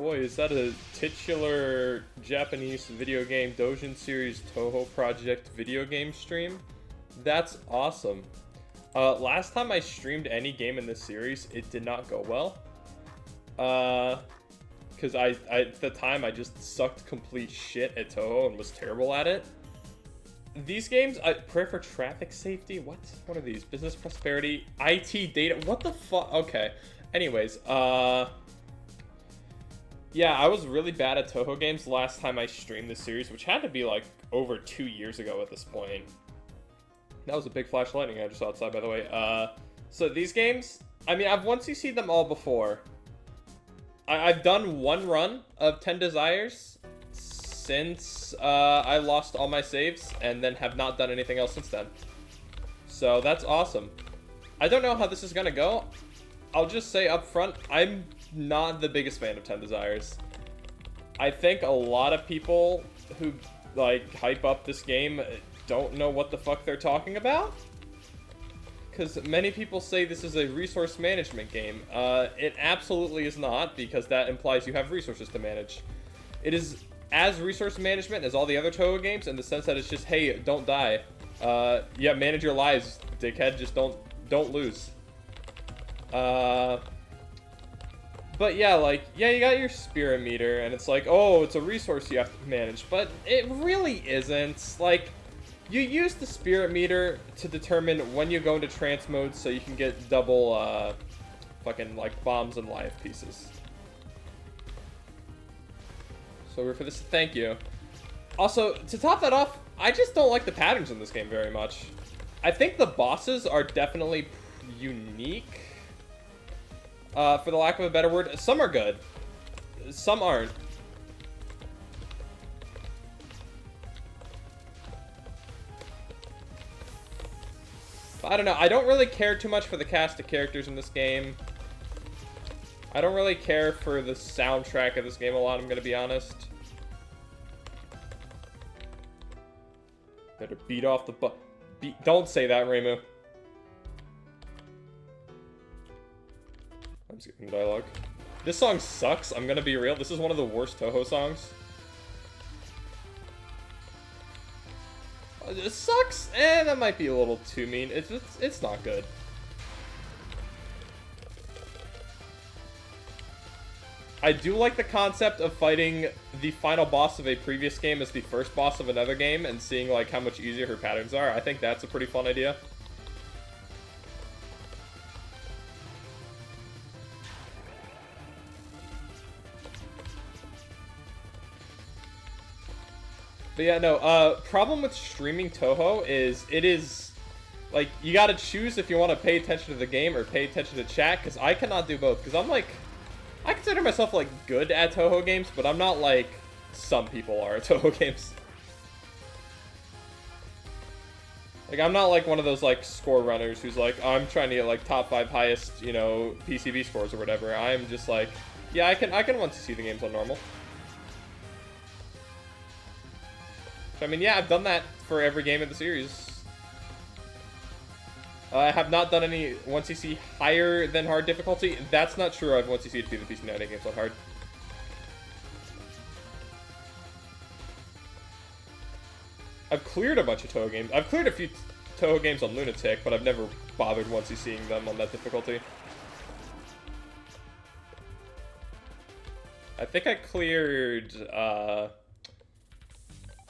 Boy, is that a titular Japanese video game Dojin series Touhou project video game stream? That's awesome. Last time I streamed any game in this series, it did not go well. Because at the time, I just sucked complete shit at Touhou and was terrible at it. These games, Prayer for Traffic Safety? What? What are these? Business Prosperity? IT Data? What the fuck? Okay. Anyways, yeah, I was really bad at Touhou games last time I streamed this series, which had to be like over 2 years ago at this point. That was a big flash lightning I just saw outside, by the way. So these games, I mean, I've once seen them all before. I've done one run of 10 Desires since I lost all my saves, and then have not done anything else since then. So that's awesome. I don't know how this is gonna go. I'll just say up front, I'm not the biggest fan of 10 Desires. I think a lot of people who like hype up this game don't know what the fuck they're talking about, because many people say this is a resource management game. It absolutely is not, because that implies you have resources to manage. It is as resource management as all the other Touhou games, in the sense that it's just, hey, don't die. Yeah, manage your lives, dickhead. Just don't lose. But yeah, like, yeah, you got your spirit meter, and it's like, oh, it's a resource you have to manage, but it really isn't. Like, you use the spirit meter to determine when you go into trance mode so you can get double, fucking, like, bombs and life pieces. So we're for this, thank you. Also, to top that off, I just don't like the patterns in this game very much. I think the bosses are definitely unique. For the lack of a better word, some are good. Some aren't. I don't know. I don't really care too much for the cast of characters in this game. I don't really care for the soundtrack of this game a lot, I'm gonna be honest. Better beat off the don't say that, Reimu. I'm skipping the dialogue. This song sucks, I'm gonna be real. This is one of the worst Touhou songs. It sucks? That might be a little too mean. It's not good. I do like the concept of fighting the final boss of a previous game as the first boss of another game and seeing like how much easier her patterns are. I think that's a pretty fun idea. But yeah, no, problem with streaming Touhou is it is, like, you gotta choose if you want to pay attention to the game or pay attention to chat, because I cannot do both, because I'm like, I consider myself, like, good at Touhou games, but I'm not like some people are at Touhou games. Like, I'm not like one of those, like, score runners who's like, oh, I'm trying to get, like, top 5 highest, you know, PCB scores or whatever. I'm just like, yeah, I can want to see the games on normal. I mean, yeah, I've done that for every game of the series. I have not done any 1cc higher than hard difficulty. That's not true. I've 1cc to the PC 90 games on hard. I've cleared a bunch of Touhou games. I've cleared a few Touhou games on Lunatic, but I've never bothered 1cc'ing them on that difficulty. I think I cleared,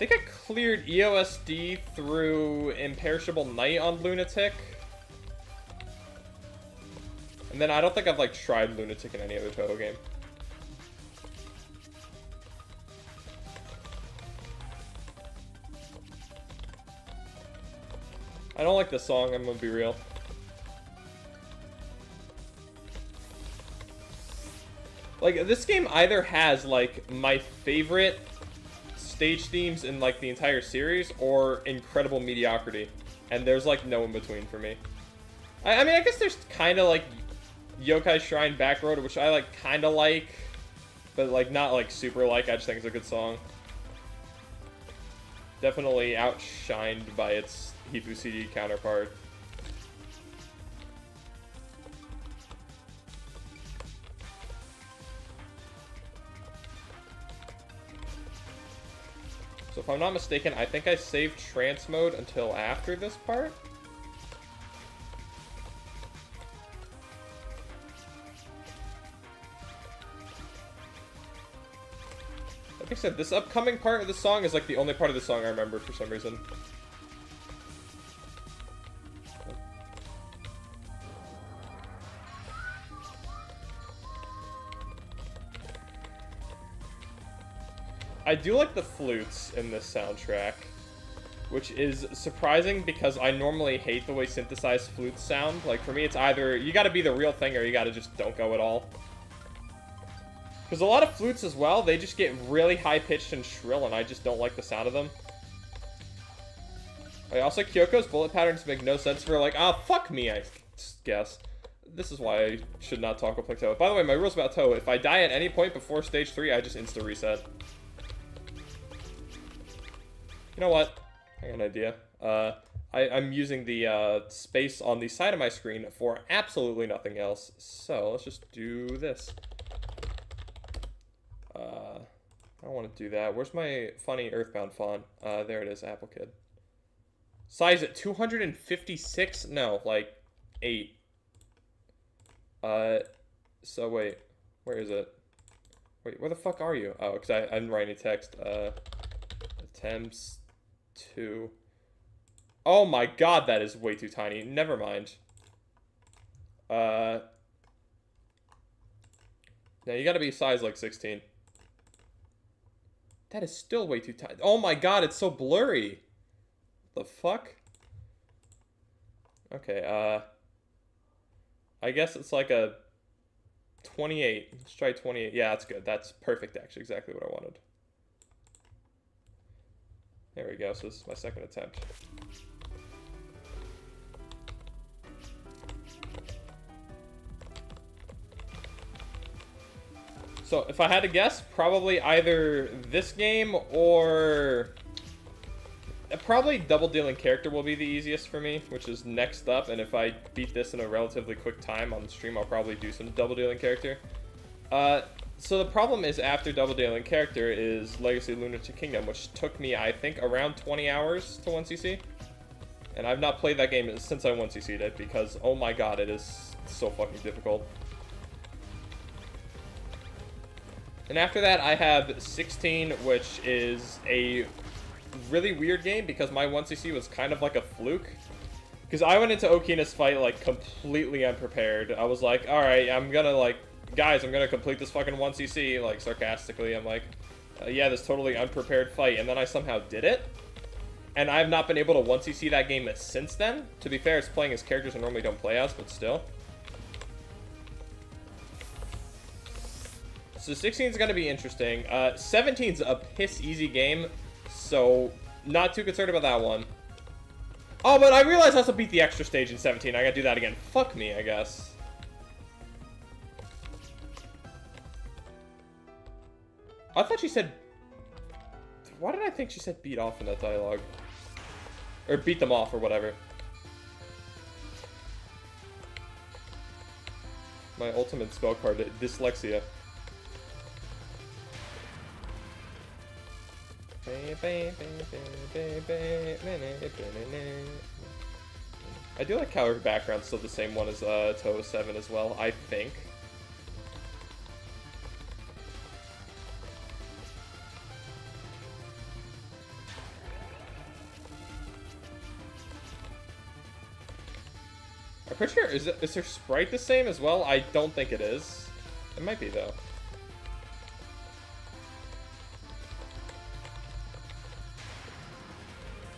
EOSD through Imperishable Night on Lunatic. And then I don't think I've, like, tried Lunatic in any other Touhou game. I don't like this song, I'm gonna be real. Like, this game either has, like, my favorite stage themes in, like, the entire series, or incredible mediocrity. And there's, like, no in between for me. I mean, I guess there's kind of, like, Yokai Shrine Backroad, which I, like, kind of like, but, like, not, like, super like. I just think it's a good song. Definitely outshined by its Hifu CD counterpart. So if I'm not mistaken, I think I saved trance mode until after this part. Like I said, this upcoming part of the song is like the only part of the song I remember for some reason. I do like the flutes in this soundtrack, which is surprising because I normally hate the way synthesized flutes sound. Like, for me, it's either you gotta be the real thing or you gotta just don't go at all. Because a lot of flutes as well, they just get really high-pitched and shrill, and I just don't like the sound of them. Also, Kyoko's bullet patterns make no sense for, like, fuck me, I guess. This is why I should not talk with Touhou. By the way, my rules about Touhou, if I die at any point before stage 3, I just insta-reset. You know what? I got an idea. I'm using the space on the side of my screen for absolutely nothing else. So let's just do this. I don't want to do that. Where's my funny Earthbound font? There it is, Apple Kid. Size at 256? No, like 8. So wait, where is it? Wait, where the fuck are you? Oh, because I'm writing text. Attempts to... Oh my god, that is way too tiny. Never mind. Now you gotta be size like 16. That is still way too tiny. Oh my god, it's so blurry. The fuck? Okay, I guess it's like a 28. Let's try 28. Yeah, that's good. That's perfect, actually. Exactly what I wanted. There we go. So this is my second attempt. So if I had to guess, probably either this game or... Probably double dealing character will be the easiest for me, which is next up. And if I beat this in a relatively quick time on the stream, I'll probably do some double dealing character. So the problem is after double dealing character is Legacy of Lunatic Kingdom, which took me, I think, around 20 hours to 1cc. And I've not played that game since I 1cc'd it because, oh my god, it is so fucking difficult. And after that, I have 16, which is a really weird game because my 1cc was kind of like a fluke. Because I went into Okina's fight, like, completely unprepared. I was like, alright, I'm gonna, like, guys, I'm gonna complete this fucking 1cc, like, sarcastically. I'm like, yeah, this totally unprepared fight. And then I somehow did it. And I've not been able to 1cc that game since then. To be fair, it's playing as characters I normally don't play as, but still. So 16 is going to be interesting. 17 is a piss-easy game, so not too concerned about that one. Oh, but I realized I also beat the extra stage in 17. I gotta do that again. Fuck me, I guess. I thought she said... Why did I think she said beat off in that dialogue? Or beat them off, or whatever. My ultimate spell card, dyslexia. I do like how her background's still the same one as Touhou 7 as well, I think. I'm pretty sure, is her sprite the same as well? I don't think it is. It might be, though.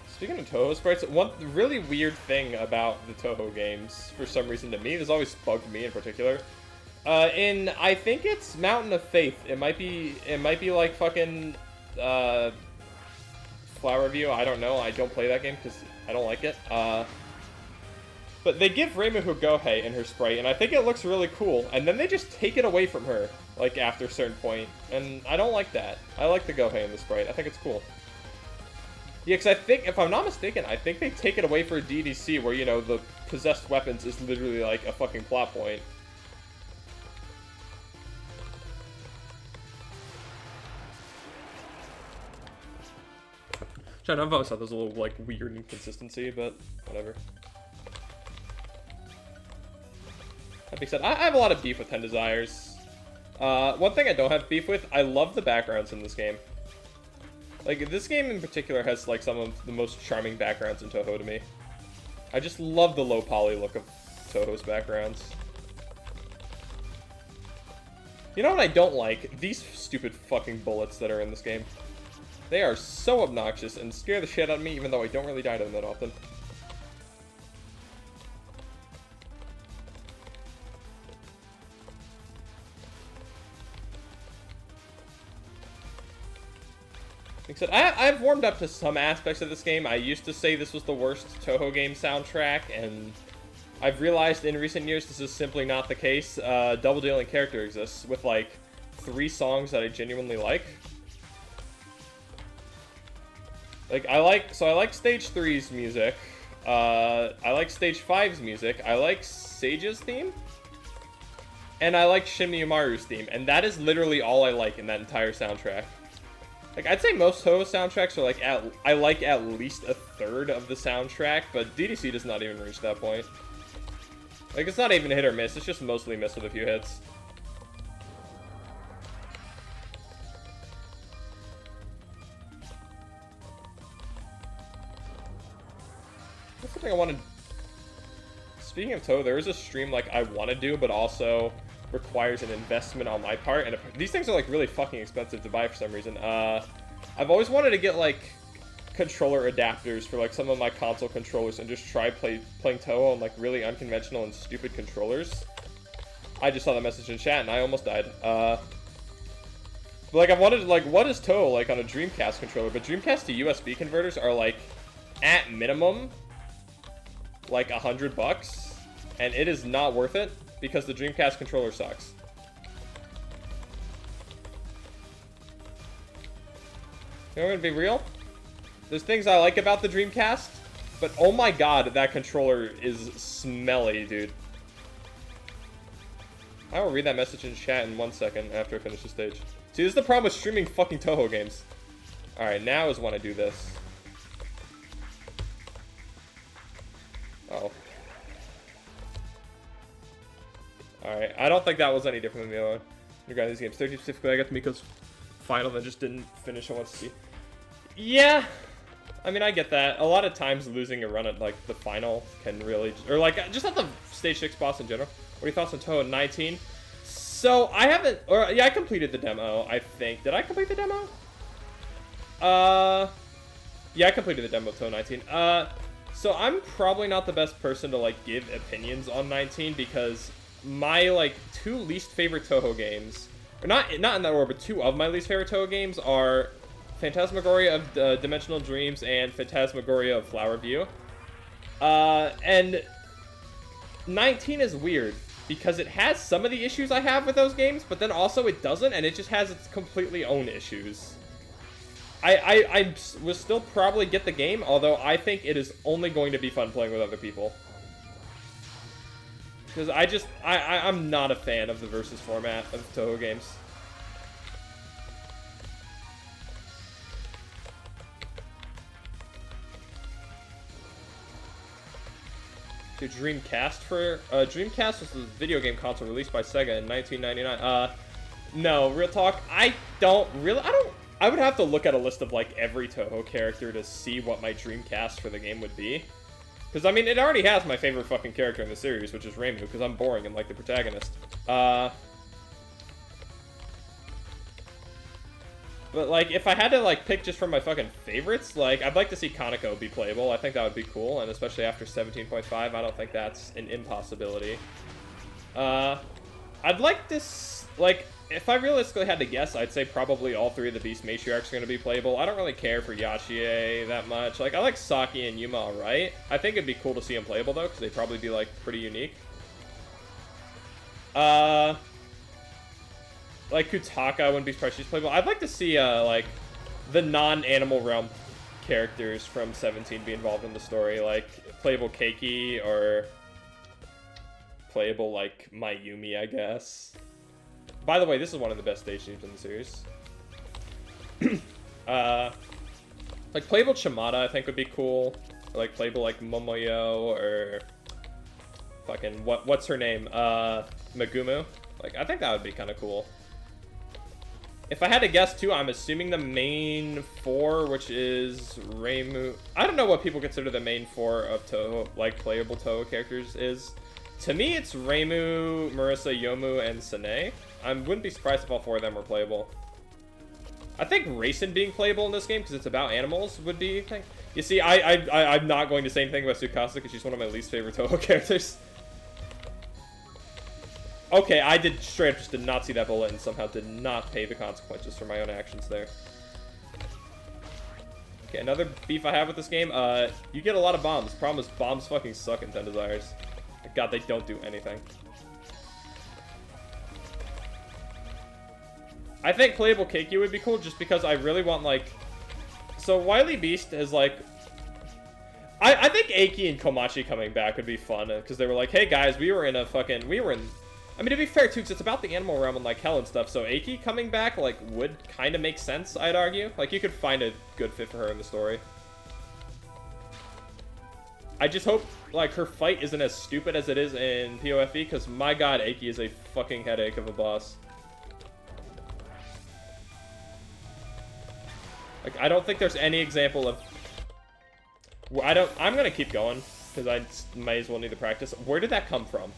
Speaking of Touhou sprites, one really weird thing about the Touhou games, for some reason to me, this always bugged me in particular. I think it's Mountain of Faith. It might be like fucking Flower View. I don't know. I don't play that game because I don't like it. But they give Reimuhu Gohei in her sprite, and I think it looks really cool. And then they just take it away from her, like after a certain point, and I don't like that. I like the Gohei in the sprite. I think it's cool. Yeah, because I think, if I'm not mistaken, I think they take it away for DDC, where, you know, the possessed weapons is literally, like, a fucking plot point. Which I've always thought there's a little, like, weird inconsistency, but whatever. That being said, I have a lot of beef with 10 Desires. One thing I don't have beef with, I love the backgrounds in this game. Like, this game in particular has, like, some of the most charming backgrounds in Touhou to me. I just love the low poly look of Touhou's backgrounds. You know what I don't like? These stupid fucking bullets that are in this game. They are so obnoxious and scare the shit out of me, even though I don't really die to them that often. Except I've warmed up to some aspects of this game. I used to say this was the worst Touhou game soundtrack, and I've realized in recent years this is simply not the case. Double Dealing Character exists with like 3 songs that I genuinely like. Like I like Stage 3's music. I like Stage 5's music. I like Sage's theme. And I like Shimmy Umaru's theme. And that is literally all I like in that entire soundtrack. Like, I'd say most Touhou soundtracks are like, I like at least a third of the soundtrack, but DDC does not even reach that point. Like, it's not even a hit or miss, it's just mostly miss with a few hits. That's something I wanted. Speaking of Touhou, there is a stream like I want to do, but also requires an investment on my part, and these things are like really fucking expensive to buy for some reason. I've always wanted to get like controller adapters for like some of my console controllers and just try playing Touhou on like really unconventional and stupid controllers. I just saw the message in chat and I almost died. But like I wanted like, what is Touhou like on a Dreamcast controller? But Dreamcast to USB converters are like at minimum like $100, and it is not worth it. Because the Dreamcast controller sucks. You know, I'm gonna be real. There's things I like about the Dreamcast, but oh my god, that controller is smelly, dude. I will read that message in chat in 1 second after I finish the stage. See, this is the problem with streaming fucking Touhou games. Alright, now is when I do this. Oh. Alright, I don't think that was any different than the other one. Regarding these games, 13 specifically, I got to Miko's final, then just didn't finish. I want to see. Yeah, I mean, I get that. A lot of times, losing a run at like the final can really, or like just at the stage 6 boss in general. What are your thoughts on Touhou 19? So I haven't, or yeah, I completed the demo. I think. Did I complete the demo? Yeah, I completed the demo of Touhou 19. So I'm probably not the best person to like give opinions on 19 because my like 2 least favorite Touhou games, or not in that order, but 2 of my least favorite Touhou games are Phantasmagoria of Dimensional Dreams and Phantasmagoria of Flower View. And 19 is weird because it has some of the issues I have with those games, but then also it doesn't, and it just has its completely own issues. I will still probably get the game, although I think it is only going to be fun playing with other people. Because I'm not a fan of the versus format of Touhou games. Dude, Dreamcast was the video game console released by Sega in 1999. No, real talk, I would have to look at a list of like every Touhou character to see what my Dreamcast for the game would be. Because, I mean, it already has my favorite fucking character in the series, which is Reimu, because I'm boring and like the protagonist. But, like, if I had to, like, pick just from my fucking favorites, like, I'd like to see Kaneko be playable. I think that would be cool, and especially after 17.5, I don't think that's an impossibility. I'd like this, like, if I realistically had to guess, I'd say probably all 3 of the Beast Matriarchs are going to be playable. I don't really care for Yashie that much. Like, I like Saki and Yuma alright. I think it'd be cool to see them playable, though, because they'd probably be, like, pretty unique. Like, Kutaka wouldn't be surprised she's playable. I'd like to see, like, the non-Animal Realm characters from 17 be involved in the story. Like, playable Keiki, or playable, like, Mayumi, I guess. By the way, this is one of the best stage themes in the series. Like, playable Shimada, I think, would be cool. Or, like, playable, like, Momoyo, or... Fucking, what's her name? Megumu. Like, I think that would be kind of cool. If I had to guess, too, I'm assuming the main 4, which is Reimu... I don't know what people consider the main 4 of Touhou, like, playable Touhou characters is. To me, it's Reimu, Marisa, Yomu, and Sane. I wouldn't be surprised if all 4 of them were playable. I think Racing being playable in this game, because it's about animals, would be a thing. You see, I'm not going to say anything about Tsukasa, because she's one of my least favorite Touhou characters. Okay, I straight up just did not see that bullet and somehow did not pay the consequences for my own actions there. Okay, another beef I have with this game, you get a lot of bombs. Problem is, bombs fucking suck in 10 Desires. God, they don't do anything. I think playable Keiki would be cool just because I really want, like... So, Wily Beast is, like... I think Eiki and Komachi coming back would be fun, because they were like, hey guys, we were in... I mean, to be fair, too, because it's about the animal realm and, like, hell and stuff, so Eiki coming back, like, would kind of make sense, I'd argue. Like, you could find a good fit for her in the story. I just hope, like, her fight isn't as stupid as it is in POFE, because, my god, Eiki is a fucking headache of a boss. Like, I don't think there's any example of... I'm gonna keep going, because I might as well need to practice. Where did that come from?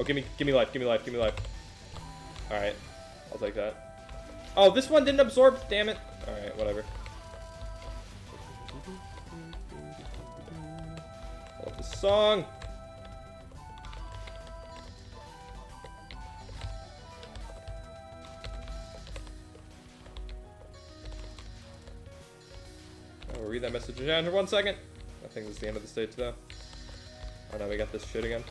Oh, give me life, give me life, give me life. Alright, I'll take that. Oh, this one didn't absorb, damn it. Alright, whatever. I love this song. I'll read that message down for 1 second. I think this is the end of the stage, though. Oh no, we got this shit again.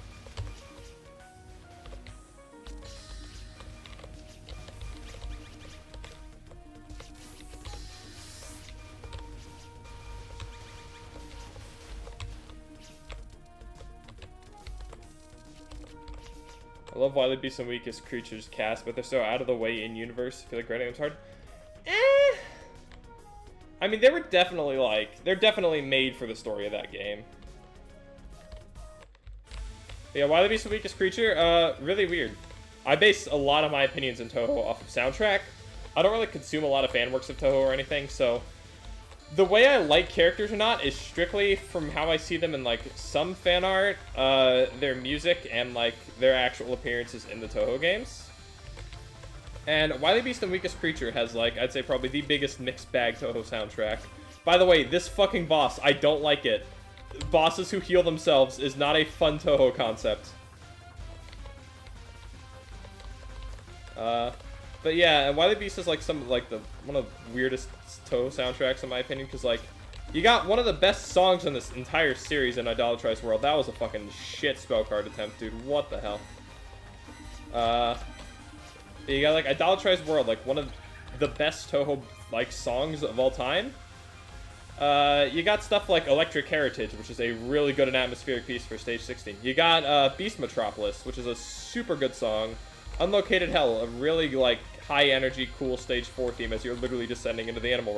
I love Wily Beast and Weakest Creatures cast, but they're so out of the way in universe. I feel like writing them's hard. I mean, they were definitely like, they're definitely made for the story of that game. But yeah, Wily Beast and Weakest Creature, really weird. I base a lot of my opinions in Touhou off of soundtrack. I don't really consume a lot of fan works of Touhou or anything, so the way I like characters or not is strictly from how I see them in, like, some fan art, their music, and, like, their actual appearances in the Touhou games. And Wily Beast and Weakest Creature has, like, I'd say probably the biggest mixed bag Touhou soundtrack. By the way, this fucking boss, I don't like it. Bosses who heal themselves is not a fun Touhou concept. But yeah, and Wily Beast is, like, one of the weirdest Touhou soundtracks in my opinion, because, like, you got one of the best songs in this entire series in Idolatrized World. That was a fucking shit spell card attempt, dude. What the hell? You got, like, Idolatrized World, like, one of the best Touhou, like, songs of all time. You got stuff like Electric Heritage, which is a really good and atmospheric piece for Stage 16. You got, Beast Metropolis, which is a super good song. Unlocated Hell, a really, like, high-energy, cool Stage 4 theme as you're literally descending into the animal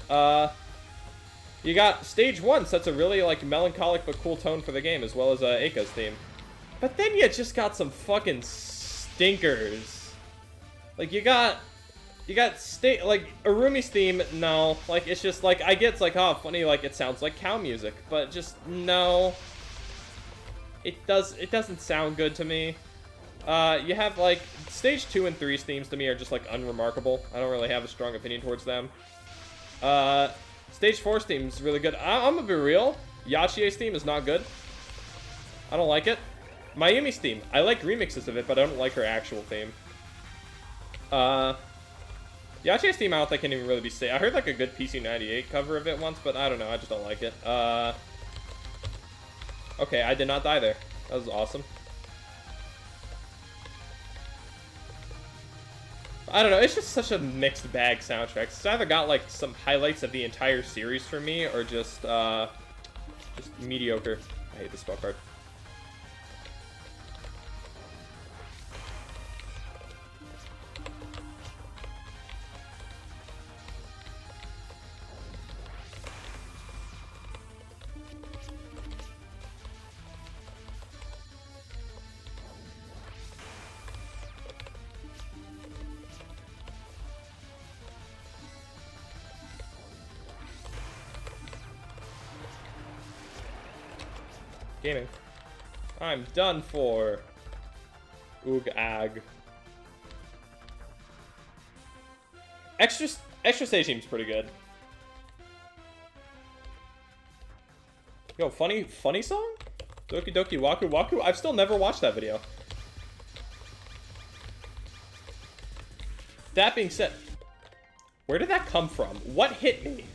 realm. You got Stage 1 sets a really, like, melancholic but cool tone for the game, as well as, Eika's theme. But then you just got some fucking stinkers. Like, you got like, Arumi's theme, no. Like, it's just, like, I get it's like, oh, funny, like, it sounds like cow music, but just, no. It doesn't sound good to me. You have, like, Stage 2 and 3's themes to me are just, like, unremarkable. I don't really have a strong opinion towards them. Stage 4's theme is really good. I'm gonna be real. Yachie's theme is not good. I don't like it. Mayumi's theme, I like remixes of it, but I don't like her actual theme. Yachie's theme I don't think can even really be saved. I heard, like, a good PC98 cover of it once, but I don't know, I just don't like it. Okay, I did not die there. That was awesome. I don't know, it's just such a mixed bag soundtrack. It's either got, like, some highlights of the entire series for me, or just mediocre. I hate this spell card. gaming. I'm done for. Oog ag. Extra stage seems pretty good. Yo, funny song? Doki Doki Waku Waku? I've still never watched that video. That being said, where did that come from? What hit me?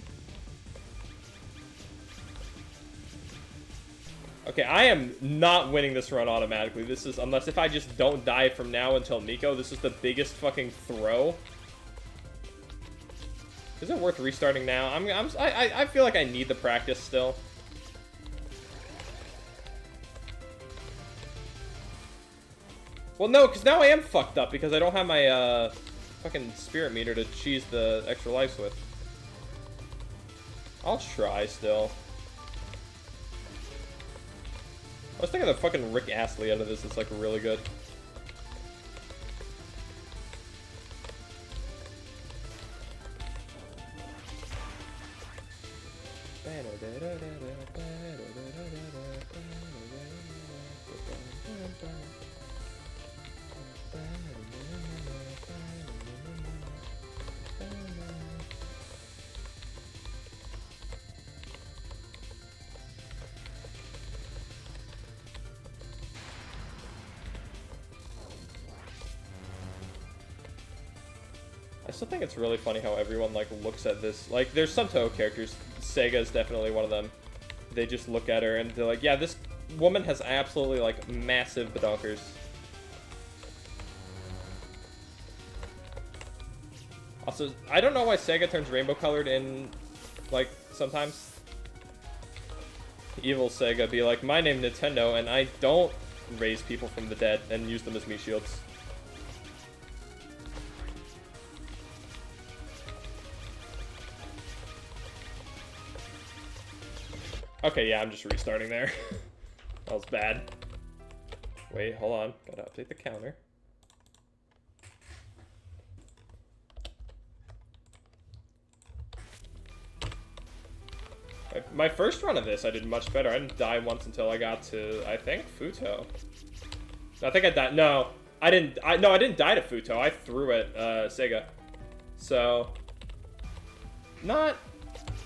Okay, I am not winning this run automatically. This is, unless if I just don't die from now until Nico, this is the biggest fucking throw. Is it worth restarting now? I feel like I need the practice still. Well, no, because now I am fucked up because I don't have my, fucking spirit meter to cheese the extra lives with. I'll try still. I was thinking of fucking Rick Astley out of this. It's like really good. I still think it's really funny how everyone, like, looks at this. Like, there's some Touhou characters. Sega is definitely one of them. They just look at her and they're like, yeah, this woman has absolutely, like, massive badonkers. Also, I don't know why Sega turns rainbow colored in, like, sometimes. Evil Sega be like, my name Nintendo, and I don't raise people from the dead and use them as meat shields. Okay, yeah, I'm just restarting there. That was bad. Wait, hold on. Gotta update the counter. My first run of this, I did much better. I didn't die once until I got to, I think, Futo. I think I died. No, I didn't. No, I didn't die to Futo. I threw at Sega. So, not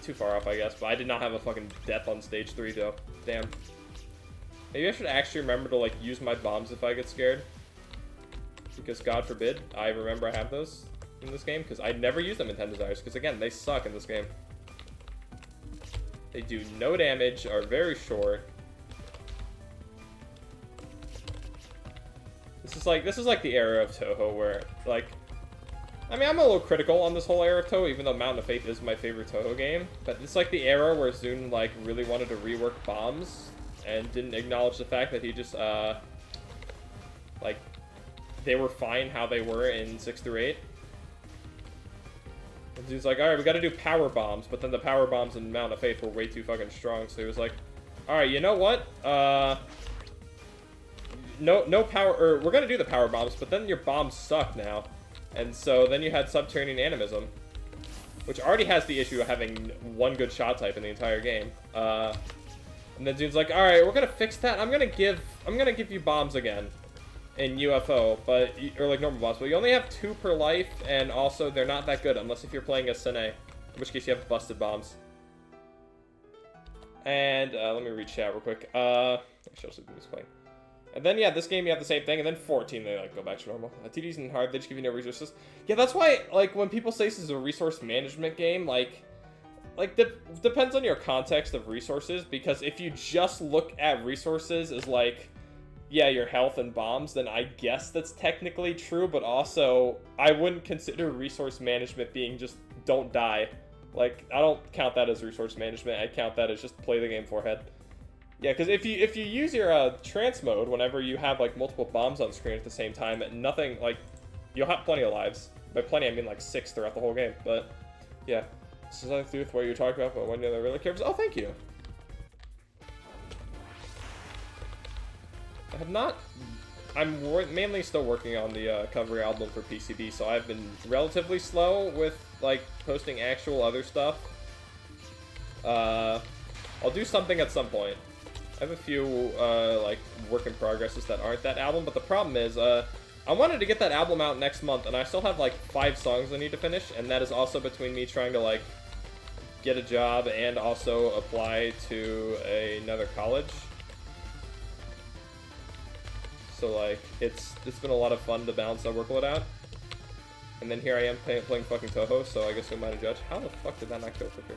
too far off, I guess. But I did not have a fucking death on stage 3, though. Damn. Maybe I should actually remember to, like, use my bombs if I get scared. Because, God forbid, I remember I have those in this game. Because I never use them in 10 Desires. Because, again, they suck in this game. They do no damage, are very short. This is like the era of Touhou where, like, I mean, I'm a little critical on this whole era of Touhou, even though Mountain of Faith is my favorite Touhou game. But it's like the era where Zun, like, really wanted to rework bombs and didn't acknowledge the fact that he just, like, they were fine how they were in 6 through 8. And Zun's like, alright, we gotta do power bombs, but then the power bombs in Mountain of Faith were way too fucking strong, so he was like, alright, you know what? No power, or we're gonna do the power bombs, but then your bombs suck now. And so then you had Subterranean Animism, which already has the issue of having one good shot type in the entire game. And then Zun's like, alright, we're gonna fix that. I'm gonna give you bombs again in UFO, but, or like normal bombs, but you only have 2 per life, and also they're not that good unless if you're playing a Sene, in which case you have busted bombs. And let me read chat real quick. Actually, I'll see who's playing. And then yeah, this game you have the same thing, and then 14 they like go back to normal. TD's and hard, they just give you no resources. Yeah, that's why like when people say this is a resource management game, like depends on your context of resources, because if you just look at resources as like, yeah, your health and bombs, then I guess that's technically true, but also I wouldn't consider resource management being just don't die. Like, I don't count that as resource management. I count that as just play the game forehead. Yeah, because if you use your trance mode whenever you have like multiple bombs on screen at the same time, nothing, like, you'll have plenty of lives. By plenty, I mean like 6 throughout the whole game. But yeah, this is nothing to do with what you're talking about, but one other really cares. Oh, thank you. I have not. I'm mainly still working on the cover album for PCB, so I've been relatively slow with like posting actual other stuff. I'll do something at some point. I have a few, like, work in progresses that aren't that album, but the problem is, I wanted to get that album out next month, and I still have, like, 5 songs I need to finish, and that is also between me trying to, like, get a job and also apply to another college. So, like, it's been a lot of fun to balance that workload out. And then here I am playing fucking touhou, so I guess who am I to judge? How the fuck did that not kill quicker?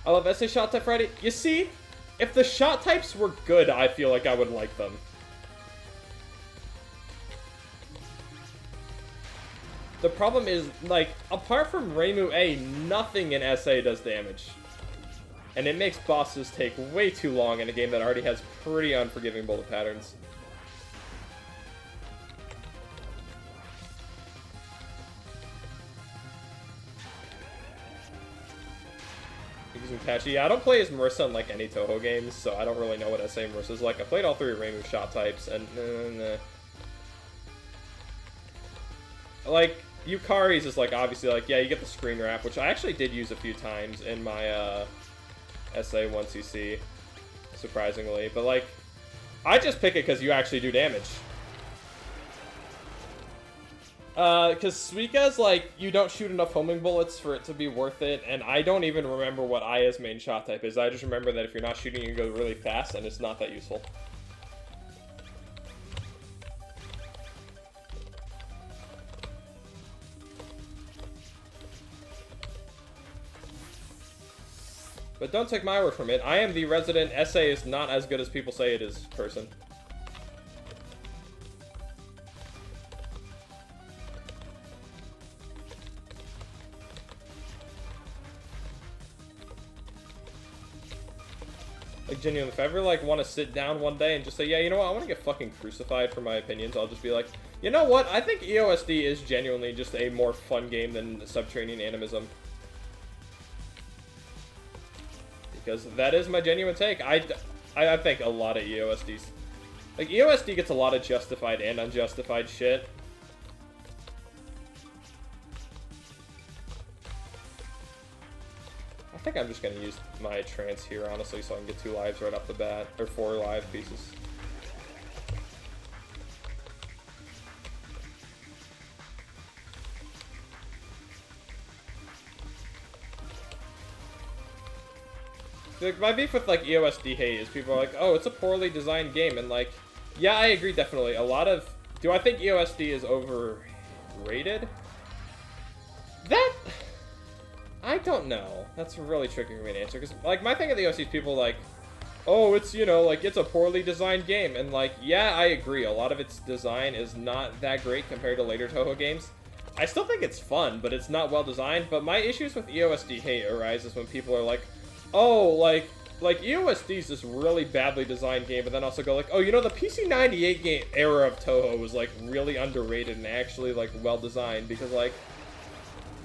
I love essay shot type Friday. You see, if the shot types were good, I feel like I would like them. The problem is, like, apart from Reimu A, nothing in SA does damage. And it makes bosses take way too long in a game that already has pretty unforgiving bullet patterns. Patchy. Yeah, I don't play as Marissa in like any touhou games, so I don't really know what SA Marissa's like. I played all 3 Reimu shot types, and like Yukari's is like obviously like yeah, you get the screen wrap, which I actually did use a few times in my SA 1cc, surprisingly. But like, I just pick it because you actually do damage. Because Suika's, like, you don't shoot enough homing bullets for it to be worth it, and I don't even remember what Aya's main shot type is. I just remember that if you're not shooting, you go really fast, and it's not that useful. But don't take my word from it. I am the resident SA is not as good as people say it is person. Like, genuinely, if I ever, like, want to sit down one day and just say, yeah, you know what, I want to get fucking crucified for my opinions, I'll just be like, you know what, I think EOSD is genuinely just a more fun game than Subterranean Animism. Because that is my genuine take. I think a lot of EOSDs... Like, EOSD gets a lot of justified and unjustified shit. I think I'm just going to use my trance here, honestly, so I can get 2 lives right off the bat. Or 4 live pieces. Like, my beef with, like, EOSD hate is people are like, oh, it's a poorly designed game. And, like, yeah, I agree, definitely. A lot of... Do I think EOSD is overrated? That... I don't know. That's really tricky for me to answer, because, like, my thing with the OC is people like, oh, it's, you know, like, it's a poorly designed game, and, like, yeah, I agree, a lot of its design is not that great compared to later touhou games. I still think it's fun, but it's not well designed, but my issues with EOSD hate arises when people are like, oh, like EOSD is this really badly designed game, but then also go like, oh, you know, the PC98 game era of touhou was, like, really underrated and actually, like, well designed, because, like,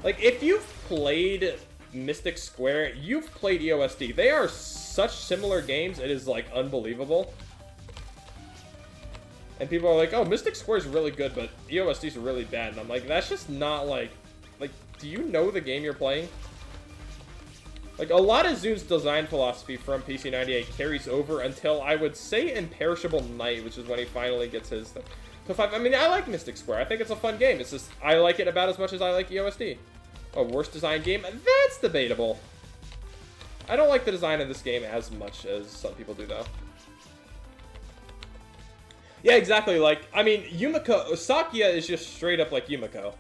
if you've played Mystic Square, you've played EOSD. They are such similar games, it is, like, unbelievable. And people are like, oh, Mystic Square is really good, but EOSD is really bad. And I'm like, that's just not, like, do you know the game you're playing? Like, a lot of Zoom's design philosophy from PC98 carries over until, I would say, Imperishable Night, which is when he finally gets his... So, I mean, I like Mystic Square. I think it's a fun game. It's just, I like it about as much as I like EOSD. A worst design game? That's debatable. I don't like the design of this game as much as some people do, though. Yeah, exactly. Like, I mean, Yumiko... Sakia is just straight up like Yumiko.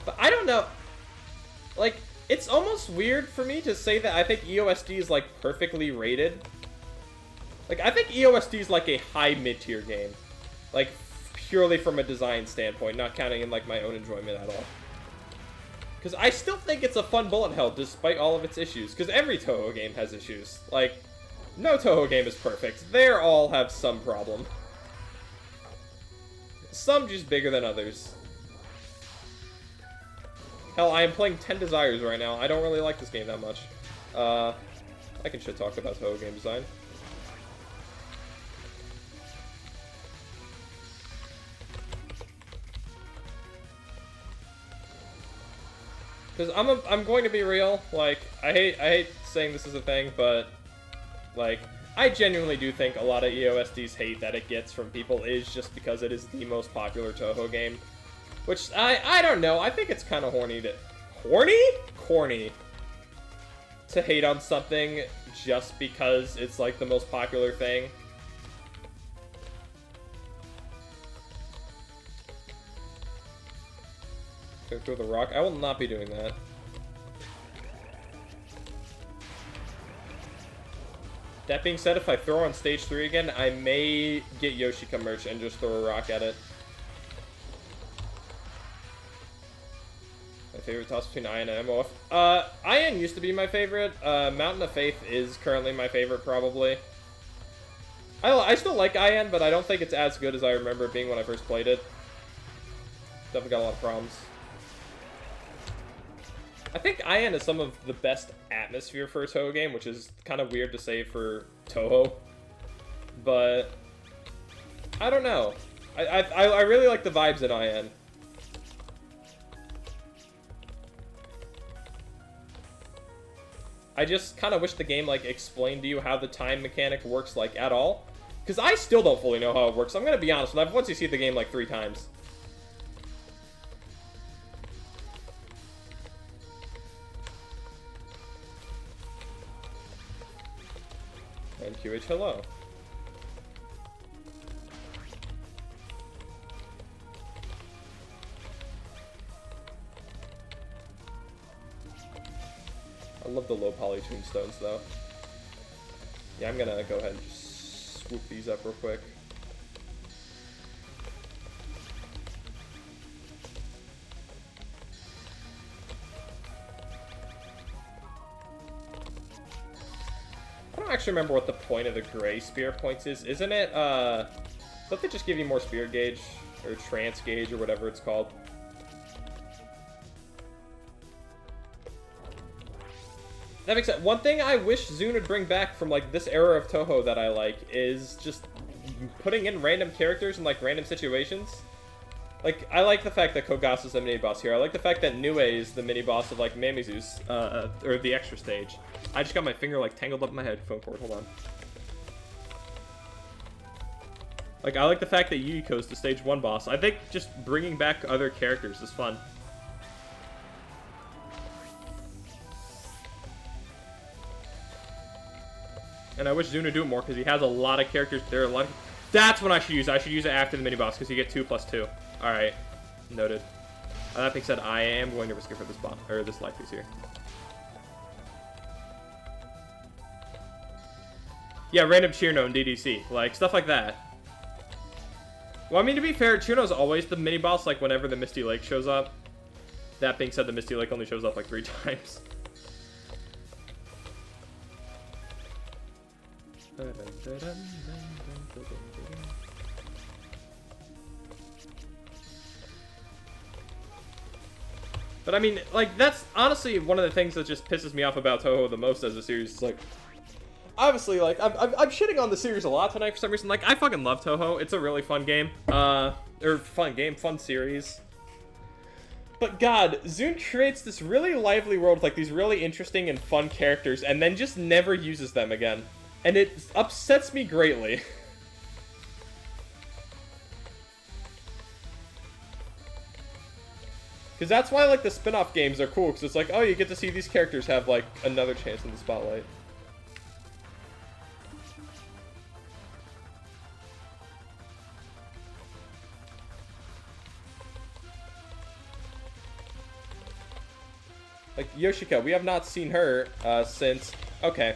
But I don't know. Like, it's almost weird for me to say that I think EOSD is, like, perfectly rated. Like, I think EOSD is, like, a high mid-tier game. Like, purely from a design standpoint, not counting in, like, my own enjoyment at all. Because I still think it's a fun bullet hell, despite all of its issues. Because every touhou game has issues. Like, no touhou game is perfect. They all have some problem. Some just bigger than others. Hell, I am playing 10 Desires right now. I don't really like this game that much. I can shit talk about touhou game design. Because I'm going to be real. Like, I hate saying this is a thing, but like, I genuinely do think a lot of EOSD's hate that it gets from people is just because it is the most popular Touhou game. Which, I don't know, I think it's kind of horny to... Horny? Corny. To hate on something just because it's, like, the most popular thing. Go through the rock. I will not be doing that. That being said, if I throw on stage 3 again, I may get Yoshika merch and just throw a rock at it. My favorite toss between Ian and MOF. Ian used to be my favorite. Mountain of Faith is currently my favorite, probably. I still like Ian, but I don't think it's as good as I remember it being when I first played it. Definitely got a lot of problems. I think Ian is some of the best atmosphere for a Touhou game, which is kind of weird to say for Touhou. But I don't know. I really like the vibes in Ian. I just kind of wish the game, like, explained to you how the time mechanic works, like, at all. Because I still don't fully know how it works. I'm going to be honest. I've once you see the game, like, 3 times. And QH, hello. I love the low poly tombstones, though. Yeah, I'm gonna go ahead and just swoop these up real quick. I don't actually remember what the point of the gray spear points is. Isn't it, don't they just give you more spear gauge? Or trance gauge, or whatever it's called? That makes sense. One thing I wish Zune would bring back from, like, this era of Touhou that I like is just putting in random characters in, like, random situations. Like, I like the fact that Kogasa's the mini-boss here. I like the fact that Nue is the mini-boss of, like, Mamizu's, or the extra stage. I just got my finger, like, tangled up in my headphone cord. Hold on. Like, I like the fact that Yuriko's the stage 1 boss. I think just bringing back other characters is fun. And I wish Zune would do it more, because he has a lot of characters. There are a lot of... That's what I should use. I should use it after the mini-boss, because you get 2+2. Alright. Noted. That being said, I am going to risk it for this boss, or this life piece here. Yeah, random Chirno and DDC. Like, stuff like that. Well, I mean, to be fair, Chirno's always the mini-boss, like, whenever the Misty Lake shows up. That being said, the Misty Lake only shows up, like, 3 times. But I mean, like, that's honestly one of the things that just pisses me off about Touhou the most as a series. It's like, obviously, like, I'm shitting on the series a lot tonight for some reason. Like, I fucking love Touhou. It's a really fun game. Fun series. But god, Zune creates this really lively world with, like, these really interesting and fun characters, and then just never uses them again. And it upsets me greatly. Because that's why, like, the spin-off games are cool, because it's like, oh, you get to see these characters have, like, another chance in the spotlight. Like, Yoshika, we have not seen her, since... Okay.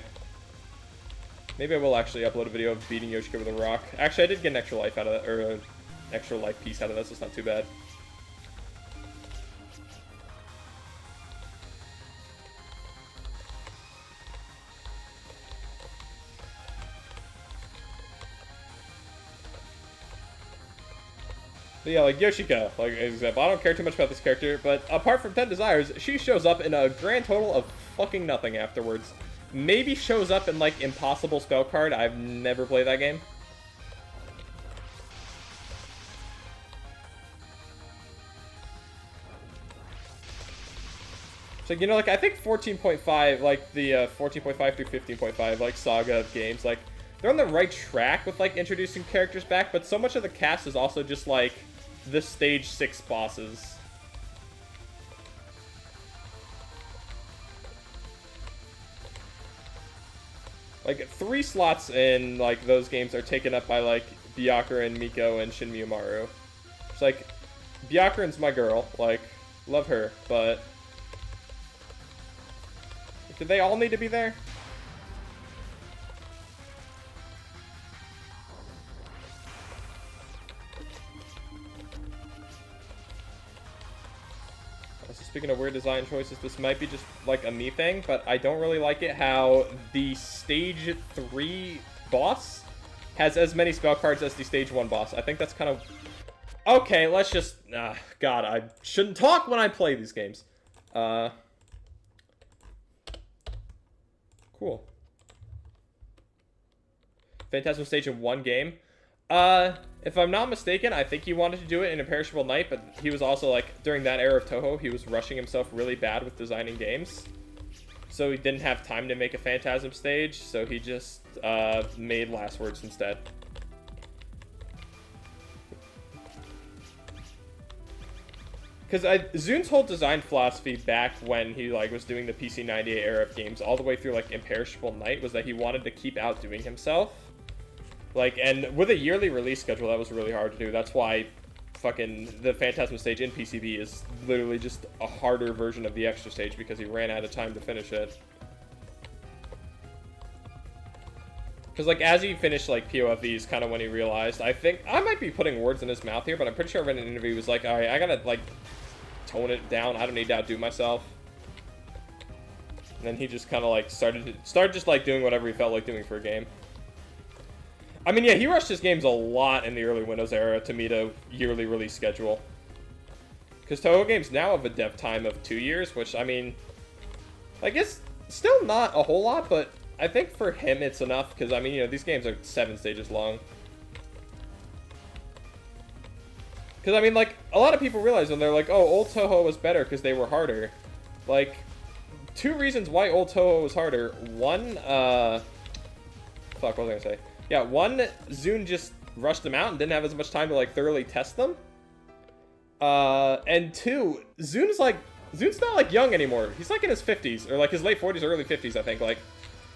Maybe I will actually upload a video of beating Yoshika with a rock. Actually, I did get an extra life out of that, or an extra life piece out of that, so it's not too bad. But yeah, like Yoshika, like, as an example, I don't care too much about this character, but apart from 10 Desires, she shows up in a grand total of fucking nothing afterwards. Maybe shows up in, like, Impossible Spell Card. I've never played that game. So, you know, like, I think 14.5, like, the 14.5 through 15.5, like, saga of games, like, they're on the right track with, like, introducing characters back, but so much of the cast is also just, like, the stage 6 bosses. Like, 3 slots in, like, those games are taken up by, like, Byakuren, Miko, and Shin Miyomaru. It's like, Byakuren's my girl, like, love her, but... do they all need to be there? So speaking of weird design choices, this might be just like a me thing, but I don't really like it how the stage 3 boss has as many spell cards as the stage 1 boss. I think that's kind of... okay, let's just... God, I shouldn't talk when I play these games. Cool. Phantasm stage in 1 game. If I'm not mistaken, I think he wanted to do it in Imperishable Night, but he was also, like, during that era of Touhou, he was rushing himself really bad with designing games. So he didn't have time to make a Phantasm stage, so he just, made Last Words instead. Because Zun's whole design philosophy back when he, like, was doing the PC98 era of games all the way through, like, Imperishable Night was that he wanted to keep outdoing himself. Like, and with a yearly release schedule, that was really hard to do. That's why fucking the Phantasm stage in PCB is literally just a harder version of the extra stage because he ran out of time to finish it. Because, like, as he finished, like, POFVs, kind of when he realized, I think, I might be putting words in his mouth here, but I'm pretty sure I read an interview, he was like, alright, I gotta, like, tone it down. I don't need to outdo myself. And then he just kind of, like, started just, like, doing whatever he felt like doing for a game. I mean, yeah, he rushed his games a lot in the early Windows era to meet a yearly release schedule. Because Touhou games now have a dev time of 2 years, which, I mean, I guess still not a whole lot, but I think for him it's enough, because, I mean, you know, these games are 7 stages long. Because, I mean, like, a lot of people realize when they're like, oh, old Touhou was better because they were harder. Like, 2 reasons why old Touhou was harder. One, fuck, what was I gonna say? Yeah, one, Zun just rushed them out and didn't have as much time to, like, thoroughly test them. And 2, Zun's not, like, young anymore. He's, like, in his 50s, or, like, his late 40s or early 50s, I think. Like,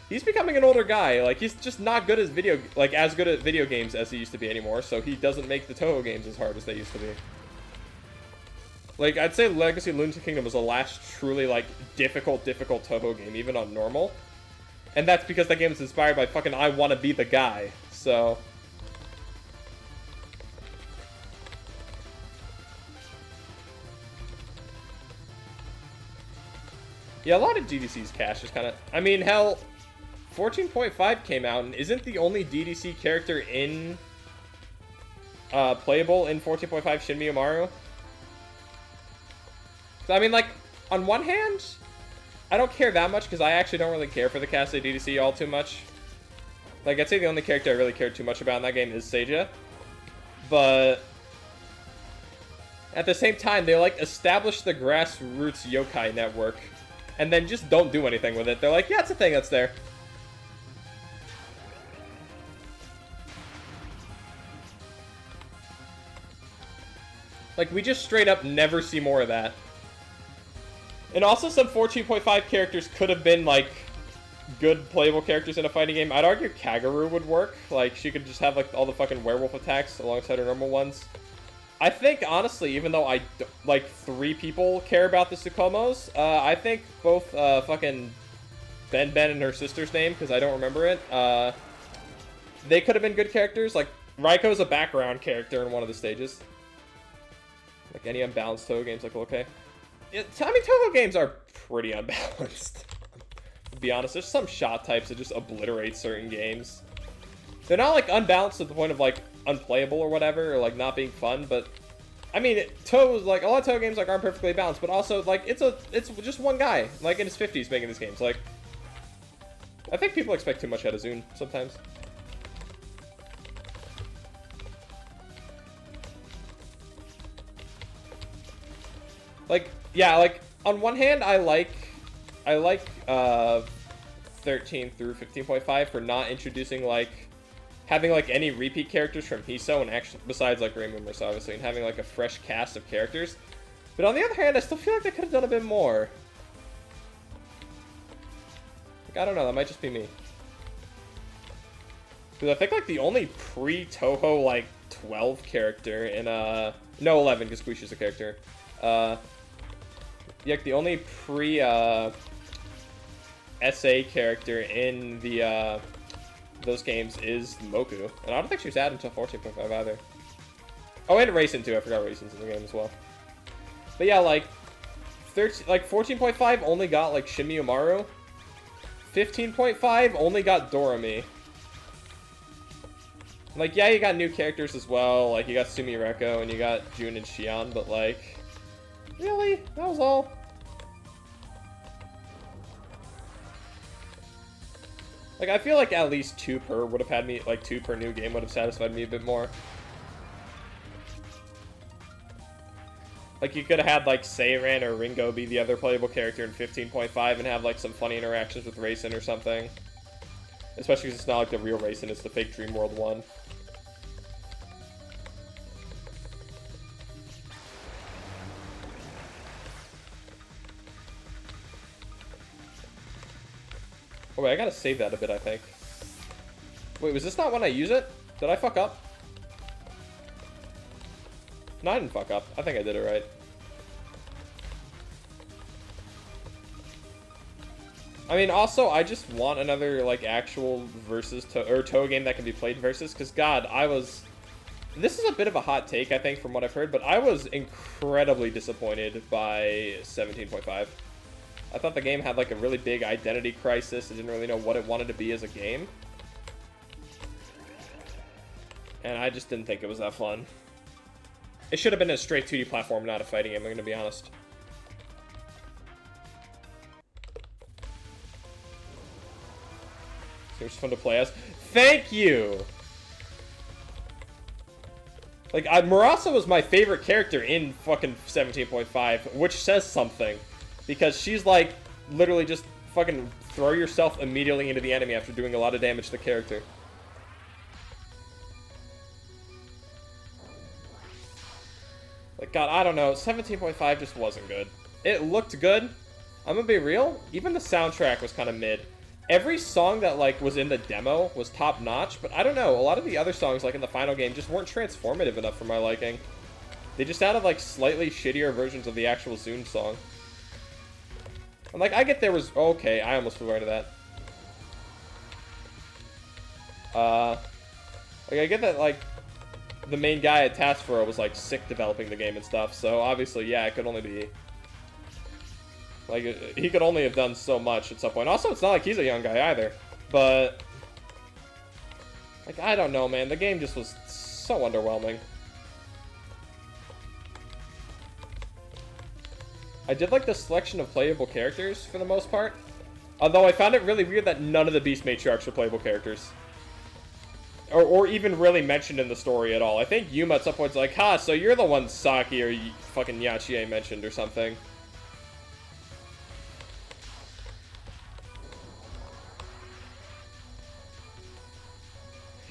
he's becoming an older guy. Like, he's just not good as as good at video games as he used to be anymore, so he doesn't make the Touhou games as hard as they used to be. Like, I'd say Legacy of Lunatic Kingdom was the last truly, like, difficult Touhou game, even on normal. And that's because that game is inspired by fucking I Wanna Be the Guy, so... yeah, a lot of DDC's cash is kind of... I mean, hell, 14.5 came out and isn't the only DDC character in... playable in 14.5 Shin Miyomaru? I mean, like, on one hand... I don't care that much, because I actually don't really care for the cast of DDC all too much. Like, I'd say the only character I really cared too much about in that game is Seiya. But... at the same time, they, like, establish the grassroots yokai network. And then just don't do anything with it. They're like, yeah, it's a thing that's there. Like, we just straight up never see more of that. And also, some 14.5 characters could have been, like, good playable characters in a fighting game. I'd argue Kaguru would work. Like, she could just have, like, all the fucking werewolf attacks alongside her normal ones. I think, honestly, even though like, 3 people care about the Tsukomos, I think both, fucking Ben and her sister's name, because I don't remember it, they could have been good characters. Like, Raiko's a background character in one of the stages. Like, any unbalanced Touhou games, like, okay. I mean, Touhou games are pretty unbalanced. To be honest, there's some shot types that just obliterate certain games. They're not, like, unbalanced to the point of, like, unplayable or whatever, or, like, not being fun, but... I mean, Touhou's, like, a lot of Touhou games, like, aren't perfectly balanced, but also, like, it's just one guy, like, in his 50s making these games. Like, I think people expect too much out of Zun sometimes. Like, yeah, like, on one hand, I like 13 through 15.5 for not introducing like having like any repeat characters from Hiso and actually besides like Rainbow Mercy obviously, and having like a fresh cast of characters. But on the other hand, I still feel like they could have done a bit more. Like, I don't know, that might just be me. Because I think like the only pre-Touhou like 12 character in no 11 because Guishu's a character. Yeah, the only pre SA character in the those games is Moku, and I don't think she was added until 14.5 either. Oh, and Racing too. I forgot Racing's in the game as well. But yeah, like 14.5 only got like Shimi Umaru. 15.5 only got Doremi. Like, yeah, you got new characters as well. Like, you got Sumireko and you got Jun and Xion, but like, really? That was all? Like, I feel like at least 2 per would have had me, like, 2 per new game would have satisfied me a bit more. Like, you could have had, like, Seiran or Ringo be the other playable character in 15.5 and have, like, some funny interactions with Racing or something. Especially because it's not like the real Racing, it's the fake Dream World one. Oh wait, I gotta save that a bit, I think. Wait, was this not when I use it? Did I fuck up? No, I didn't fuck up. I think I did it right. I mean, also, I just want another, like, actual versus Touhou game that can be played versus, because, God, this is a bit of a hot take, I think, from what I've heard, but I was incredibly disappointed by 17.5. I thought the game had, like, a really big identity crisis. I didn't really know what it wanted to be as a game. And I just didn't think it was that fun. It should have been a straight 2D platform, not a fighting game, I'm gonna be honest. Seems fun to play as. Thank you! Like, Murasa was my favorite character in fucking 17.5, which says something. Because she's like, literally just fucking throw yourself immediately into the enemy after doing a lot of damage to the character. Like, God, I don't know. 17.5 just wasn't good. It looked good. I'm gonna be real. Even the soundtrack was kind of mid. Every song that, like, was in the demo was top-notch, but I don't know. A lot of the other songs, like, in the final game just weren't transformative enough for my liking. They just sounded like slightly shittier versions of the actual Zoom song. And, like, I get there was... Okay, I almost flew right into that. Like, I get that, like, the main guy at Taskforo was, like, sick developing the game and stuff, so obviously, yeah, it could only be... Like, he could only have done so much at some point. Also, it's not like he's a young guy either, but... Like, I don't know, man. The game just was so underwhelming. I did like the selection of playable characters for the most part. Although I found it really weird that none of the Beast Matriarchs are playable characters. Or even really mentioned in the story at all. I think Yuma at some point's like, ha, so you're the one Saki or fucking Yachie mentioned or something.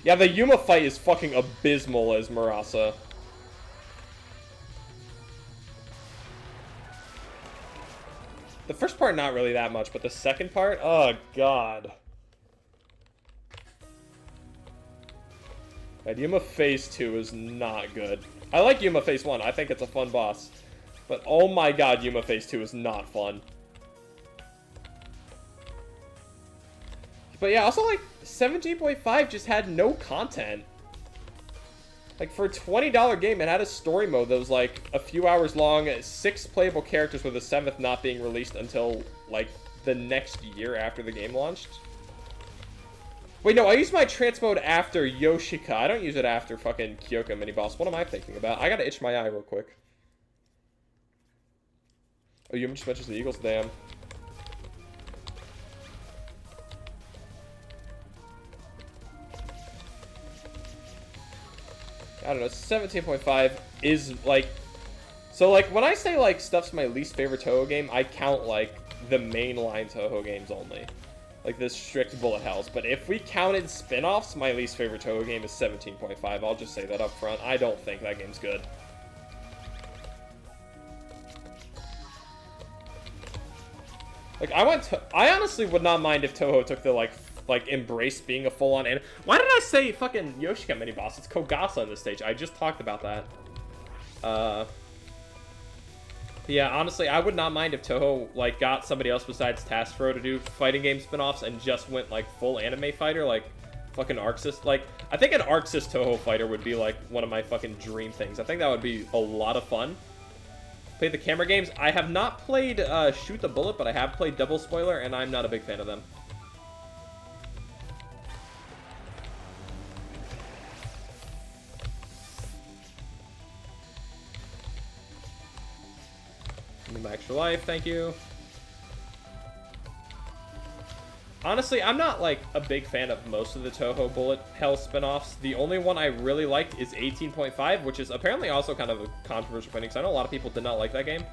Yeah, the Yuma fight is fucking abysmal as Murasa. The first part, not really that much, but the second part, oh god. And Yuma Phase 2 is not good. I like Yuma Phase 1, I think it's a fun boss. But oh my god, Yuma Phase 2 is not fun. But yeah, also like, 17.5 just had no content. Like, for a $20 game, it had a story mode that was, like, a few hours long, 6 playable characters with the 7th not being released until, like, the next year after the game launched. Wait, no, I used my trance mode after Yoshika. I don't use it after fucking Kyoko mini-boss. What am I thinking about? I gotta itch my eye real quick. Oh, you just mentioned the Eagles? Damn. I don't know, 17.5 is, like, So, like, when I say, like, stuff's my least favorite Touhou game, I count, like, the mainline Touhou games only. Like, the strict bullet hells. But if we counted spin-offs, my least favorite Touhou game is 17.5. I'll just say that up front. I don't think that game's good. Like, I honestly would not mind if Touhou took the, like, embrace being a full-on anime. Why did I say fucking Yoshika mini-boss? It's Kogasa on this stage. I just talked about that. Yeah, honestly, I would not mind if Touhou, like, got somebody else besides Taskfro to do fighting game spin-offs and just went, like, full anime fighter, like, fucking Arxis. Like, I think an Arxis Touhou fighter would be, like, one of my fucking dream things. I think that would be a lot of fun. Play the camera games. I have not played Shoot the Bullet, but I have played Double Spoiler, and I'm not a big fan of them. My extra life, thank you. Honestly, I'm not, like, a big fan of most of the Touhou Bullet Hell spin-offs. The only one I really liked is 18.5, which is apparently also kind of a controversial thing, because I know a lot of people did not like that game.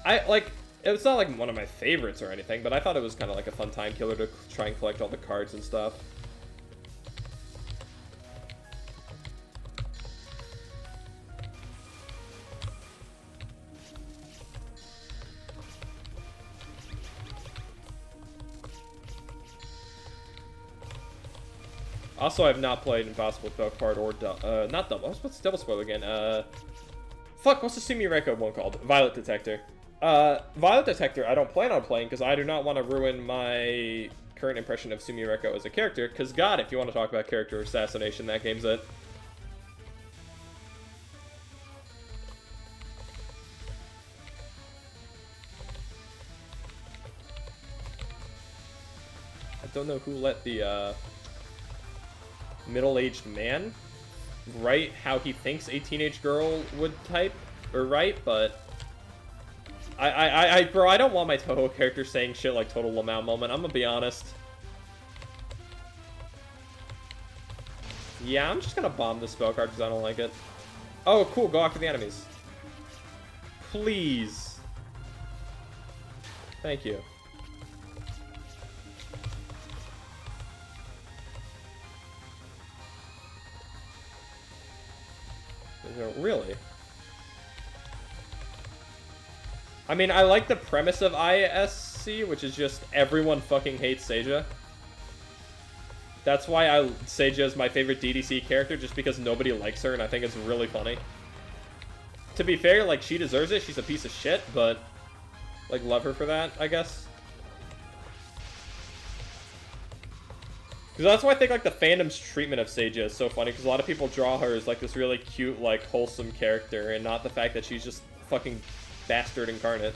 It's not, like, one of my favorites or anything, but I thought it was kind of like a fun time killer to try and collect all the cards and stuff. Also, I've not played Impossible Duck Part or not Double. What's Double Spoiler again? Fuck, what's the Sumi Reiko one called? Violet Detector. Violet Detector, I don't plan on playing because I do not want to ruin my current impression of Sumi Reiko as a character. Because, God, if you want to talk about character assassination, that game's it. I don't know who let the, middle-aged man write how he thinks a teenage girl would type or write, but bro, I don't want my Touhou character saying shit like Total Lamau moment. I'm gonna be honest. Yeah, I'm just gonna bomb this spell card because I don't like it. Oh, cool. Go after the enemies. Please. Thank you. Really? I mean, I like the premise of ISC, which is just everyone fucking hates Seija. That's why Seija is my favorite DDC character, just because nobody likes her, and I think it's really funny. To be fair, like, she deserves it. She's a piece of shit, but, like, love her for that, I guess. Because that's why I think, like, the fandom's treatment of Seija is so funny, because a lot of people draw her as, like, this really cute, like, wholesome character, and not the fact that she's just fucking bastard incarnate.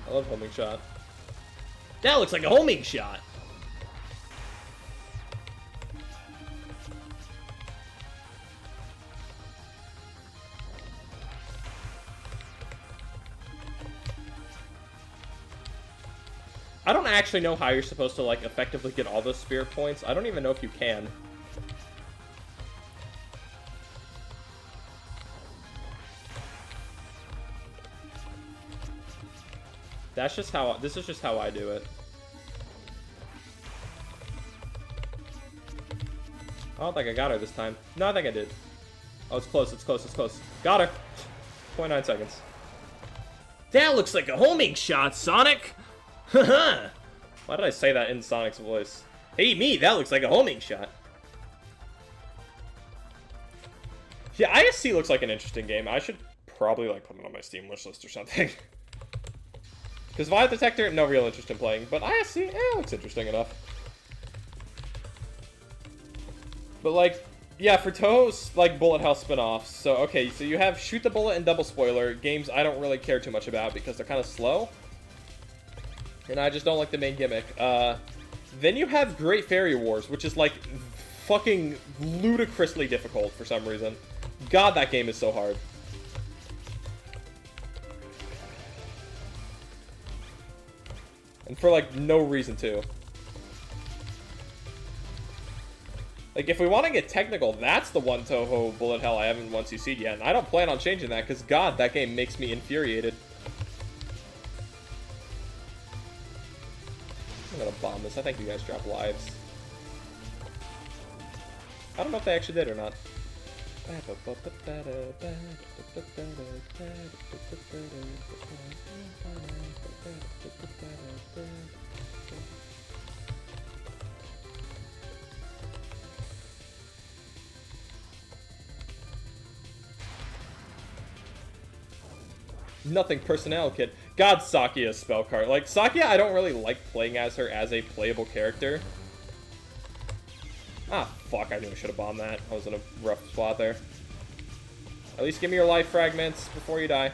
I love homing shot. That looks like a homing shot. I don't actually know how you're supposed to, like, effectively get all those spirit points. I don't even know if you can. That's just how, this is just how I do it. I don't think I got her this time. No, I think I did. Oh, it's close, it's close, it's close. Got her! 0.9 seconds. That looks like a homing shot, Sonic! Haha! Why did I say that in Sonic's voice? Hey, me, that looks like a homing shot. Yeah, ISC looks like an interesting game. I should probably, like, put it on my Steam wish list or something. Because Violet Detector, no real interest in playing, but ISC, looks interesting enough. But, like, Yeah, for Touhou's, like, bullet hell spin-offs. So, okay, so you have Shoot the Bullet and Double Spoiler, games I don't really care too much about because they're kind of slow. And I just don't like the main gimmick. Then you have Great Fairy Wars, which is, like, fucking ludicrously difficult for some reason. God, that game is so hard. And for, like, no reason, too. Like, if we want to get technical, that's the one Touhou bullet hell I haven't once CC'd yet. And I don't plan on changing that, because, God, that game makes me infuriated. I'm gonna bomb this. I think you guys dropped lives. I don't know if they actually did or not. Nothing personnel, kid. God, Sakia's spell card. Like, Sakia, I don't really like playing as her as a playable character. Ah, fuck, I knew I should have bombed that. I was in a rough spot there. At least give me your life fragments before you die.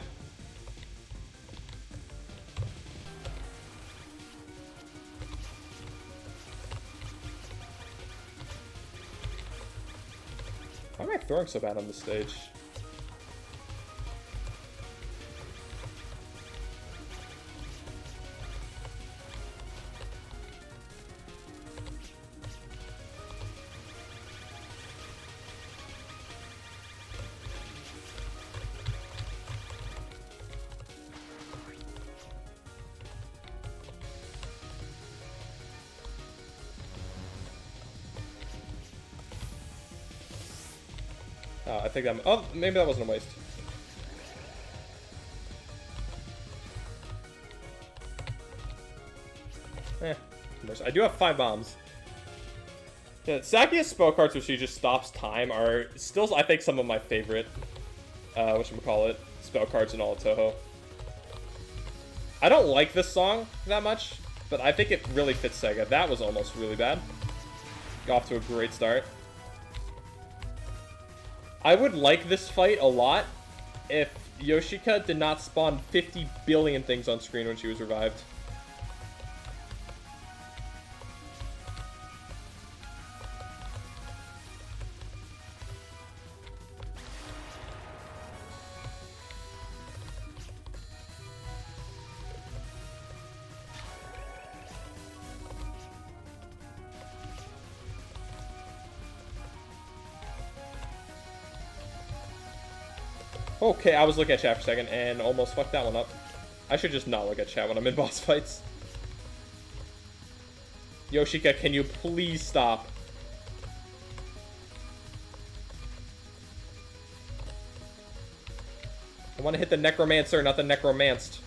Why am I throwing so bad on this stage? I think that... Oh, maybe that wasn't a waste. I do have 5 bombs. Yeah, Sakia's spell cards, where she just stops time, are still, I think, some of my favorite, whatchamacallit, spell cards in all of Touhou. I don't like this song that much, but I think it really fits Sega. That was almost really bad. Got off to a great start. I would like this fight a lot if Yoshika did not spawn 50 billion things on screen when she was revived. Okay, I was looking at chat for a second and almost fucked that one up. I should just not look at chat when I'm in boss fights. Yoshika, can you please stop? I want to hit the Necromancer, not the Necromanced.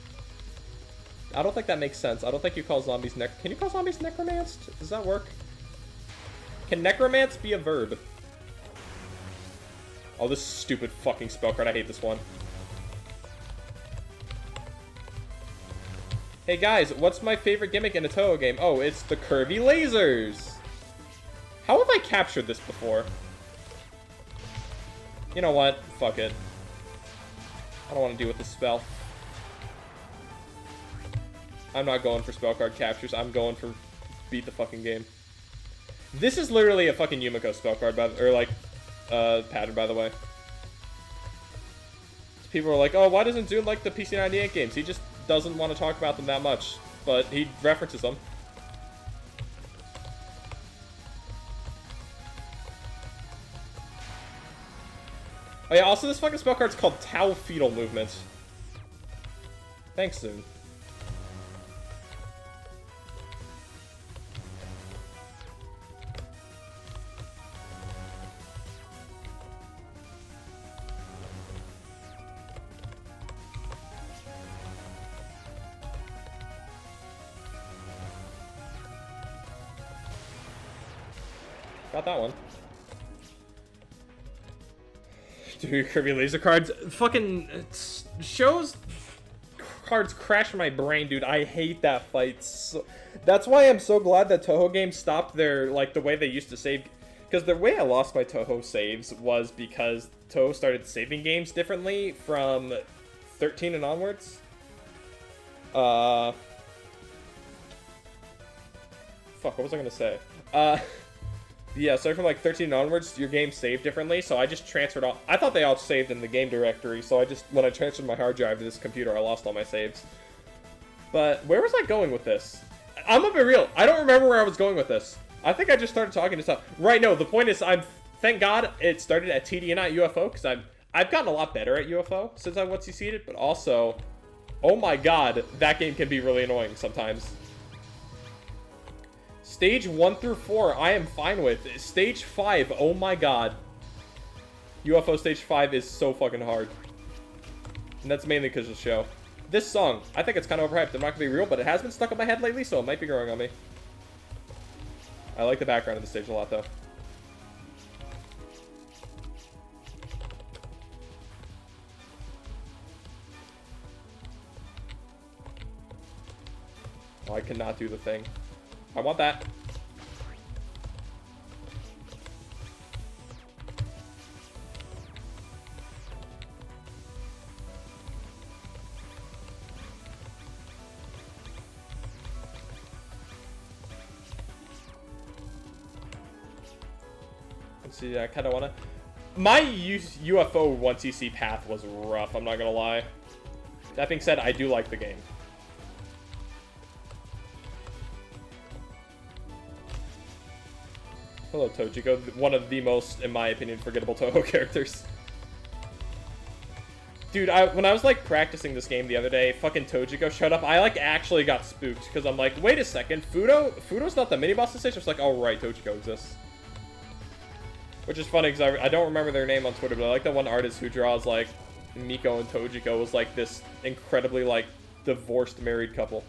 I don't think that makes sense. I don't think you call zombies Can you call zombies Necromanced? Does that work? Can Necromance be a verb? Oh, this stupid fucking spell card. I hate this one. Hey guys, what's my favorite gimmick in a Touhou game? Oh, it's the curvy lasers. How have I captured this before? You know what? Fuck it. I don't want to deal with this spell. I'm not going for spell card captures. I'm going for beat the fucking game. This is literally a fucking Yumiko spell card, or like, pattern, by the way. So people are like, oh, why doesn't Zune like the PC98 games? He just doesn't want to talk about them that much, but he references them. Oh yeah, also this fucking spell card's called Tau Fetal Movement. Thanks, Zune. Got that one. Dude, Kirby laser cards. Fucking shows cards crash in my brain, dude. I hate that fight. So, that's why I'm so glad that Touhou games stopped their, like, the way they used to save. Because because the way I lost my Touhou saves was because Touhou started saving games differently from 13 and onwards. Fuck, what was I gonna say? Yeah, so from like 13 onwards, your game saved differently, so I just transferred all... I thought they all saved in the game directory, so I just... When I transferred my hard drive to this computer, I lost all my saves. But where was I going with this? I'm gonna be real, I don't remember where I was going with this. I think I just started talking to stuff. Right, no, the point is, thank God it started at TD and not UFO, because I've gotten a lot better at UFO since I once CC'd it, but also, oh my god, that game can be really annoying sometimes. Stage 1 through 4, I am fine with. Stage 5, oh my god. UFO Stage 5 is so fucking hard. And that's mainly because of the show. This song, I think it's kind of overhyped. I'm not going to be real, but it has been stuck in my head lately, so it might be growing on me. I like the background of the stage a lot, though. Oh, I cannot do the thing. I want that. Let's see, I kind of want to... My UFO 1cc path was rough, I'm not going to lie. That being said, I do like the game. Hello, Tojiko. One of the most, in my opinion, forgettable Touhou characters. Dude, when I was, like, practicing this game the other day, fucking Tojiko showed up. I, like, actually got spooked, because I'm like, wait a second, Fudo's not the mini-boss in stage? I was like, oh, right, Tojiko exists. Which is funny, because I don't remember their name on Twitter, but I like the one artist who draws, like, Miko and Tojiko was, like, this incredibly, like, divorced married couple.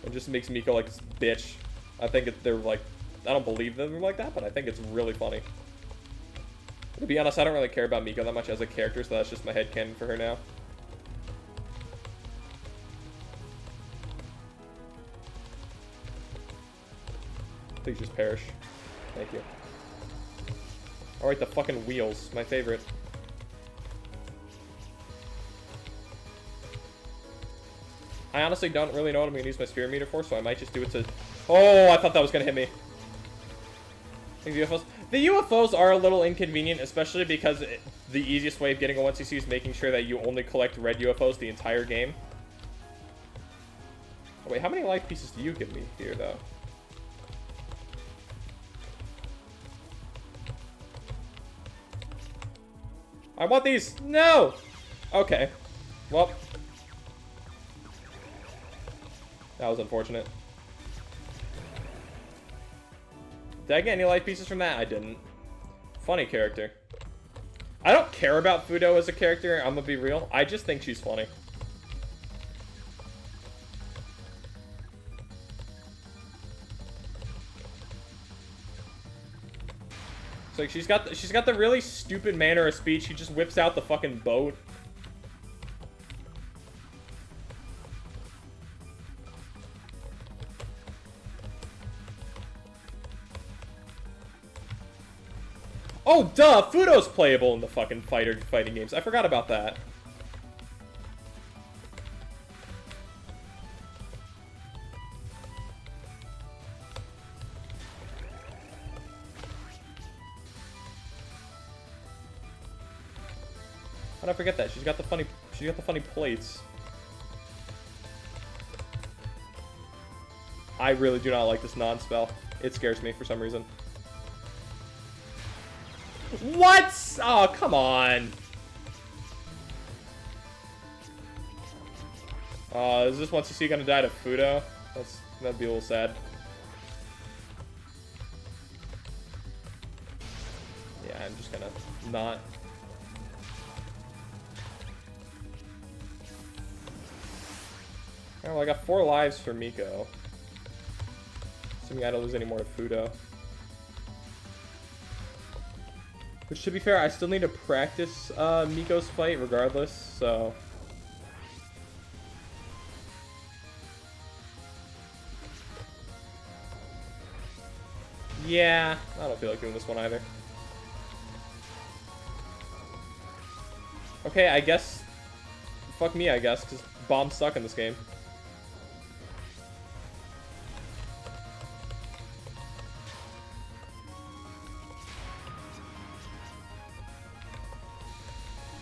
It just makes Miko, like, this bitch. I think they're, like... I don't believe them like that, but I think it's really funny. To be honest, I don't really care about Miko that much as a character, so that's just my headcanon for her now. Please just perish. Thank you. Alright, the fucking wheels. My favorite. I honestly don't really know what I'm going to use my spirit meter for, so I might just do it to... Oh, I thought that was going to hit me. The UFOs are a little inconvenient, especially because the easiest way of getting a 1cc is making sure that you only collect red UFOs the entire game. Oh, wait, how many life pieces do you give me here, though? I want these! No! Okay. Well. That was unfortunate. Did I get any life pieces from that? I didn't. Funny character. I don't care about Fudo as a character, I'm gonna be real. I just think she's funny. It's like she's got the really stupid manner of speech. She just whips out the fucking boat. Oh, duh! Fudo's playable in the fucking fighting games. I forgot about that. How did I forget that? She's got the funny plates. I really do not like this non-spell. It scares me for some reason. What? Oh, come on. Is this 1cc gonna die to Fudo? That'd be a little sad. Yeah, I'm just gonna not. Oh, well, I got 4 lives for Miko. Assuming I don't lose any more to Fudo. Which, to be fair, I still need to practice Miko's fight regardless, so... Yeah, I don't feel like doing this one either. Okay, I guess... Fuck me, I guess, because bombs suck in this game.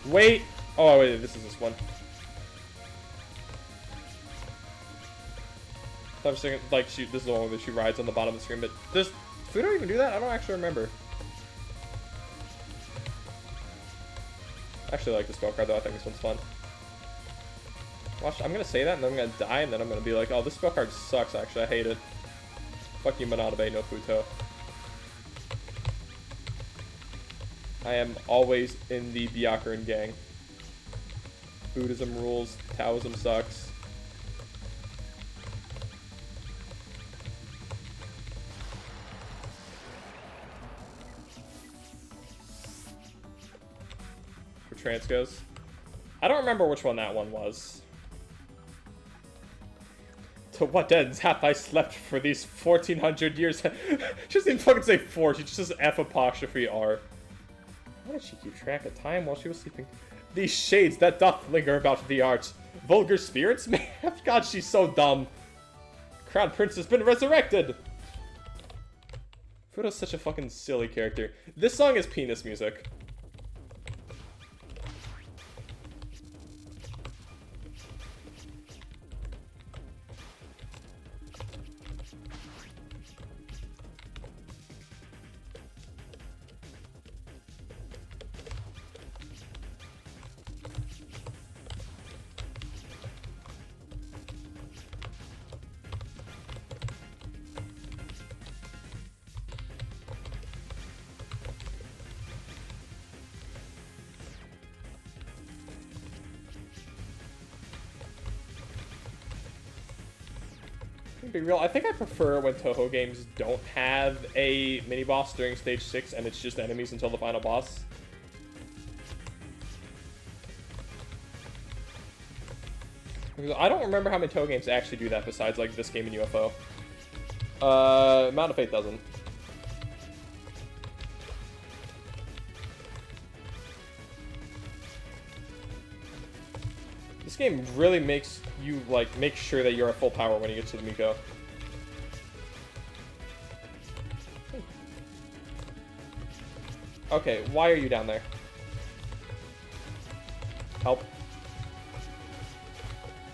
Wait! Oh, wait, this is this one. I was thinking, like, this is the one where she rides on the bottom of the screen, but does Fudo even do that? I don't actually remember. I actually like the spell card, though. I think this one's fun. Watch, I'm gonna say that, and then I'm gonna die, and then I'm gonna be like, oh, this spell card sucks, actually. I hate it. Fuck you, Manadabe no Futo. I am always in the Byakuran gang. Buddhism rules, Taoism sucks. For trance goes. I don't remember which one that one was. To what ends hath I slept for these 1400 years? She doesn't even fucking say 4, she just says F apostrophe R. Why did she keep track of time while she was sleeping? These shades that doth linger about the arts. Vulgar spirits? Man, God, she's so dumb. Crown Prince has been resurrected! Fudo's such a fucking silly character. This song is penis music. Be real, I think I prefer when Touhou games don't have a mini-boss during stage 6 and it's just enemies until the final boss. Because I don't remember how many Touhou games actually do that besides like this game and UFO. Mountain of Fate doesn't. This game really makes you, like, make sure that you're at full power when you get to the Miko. Okay, why are you down there? Help.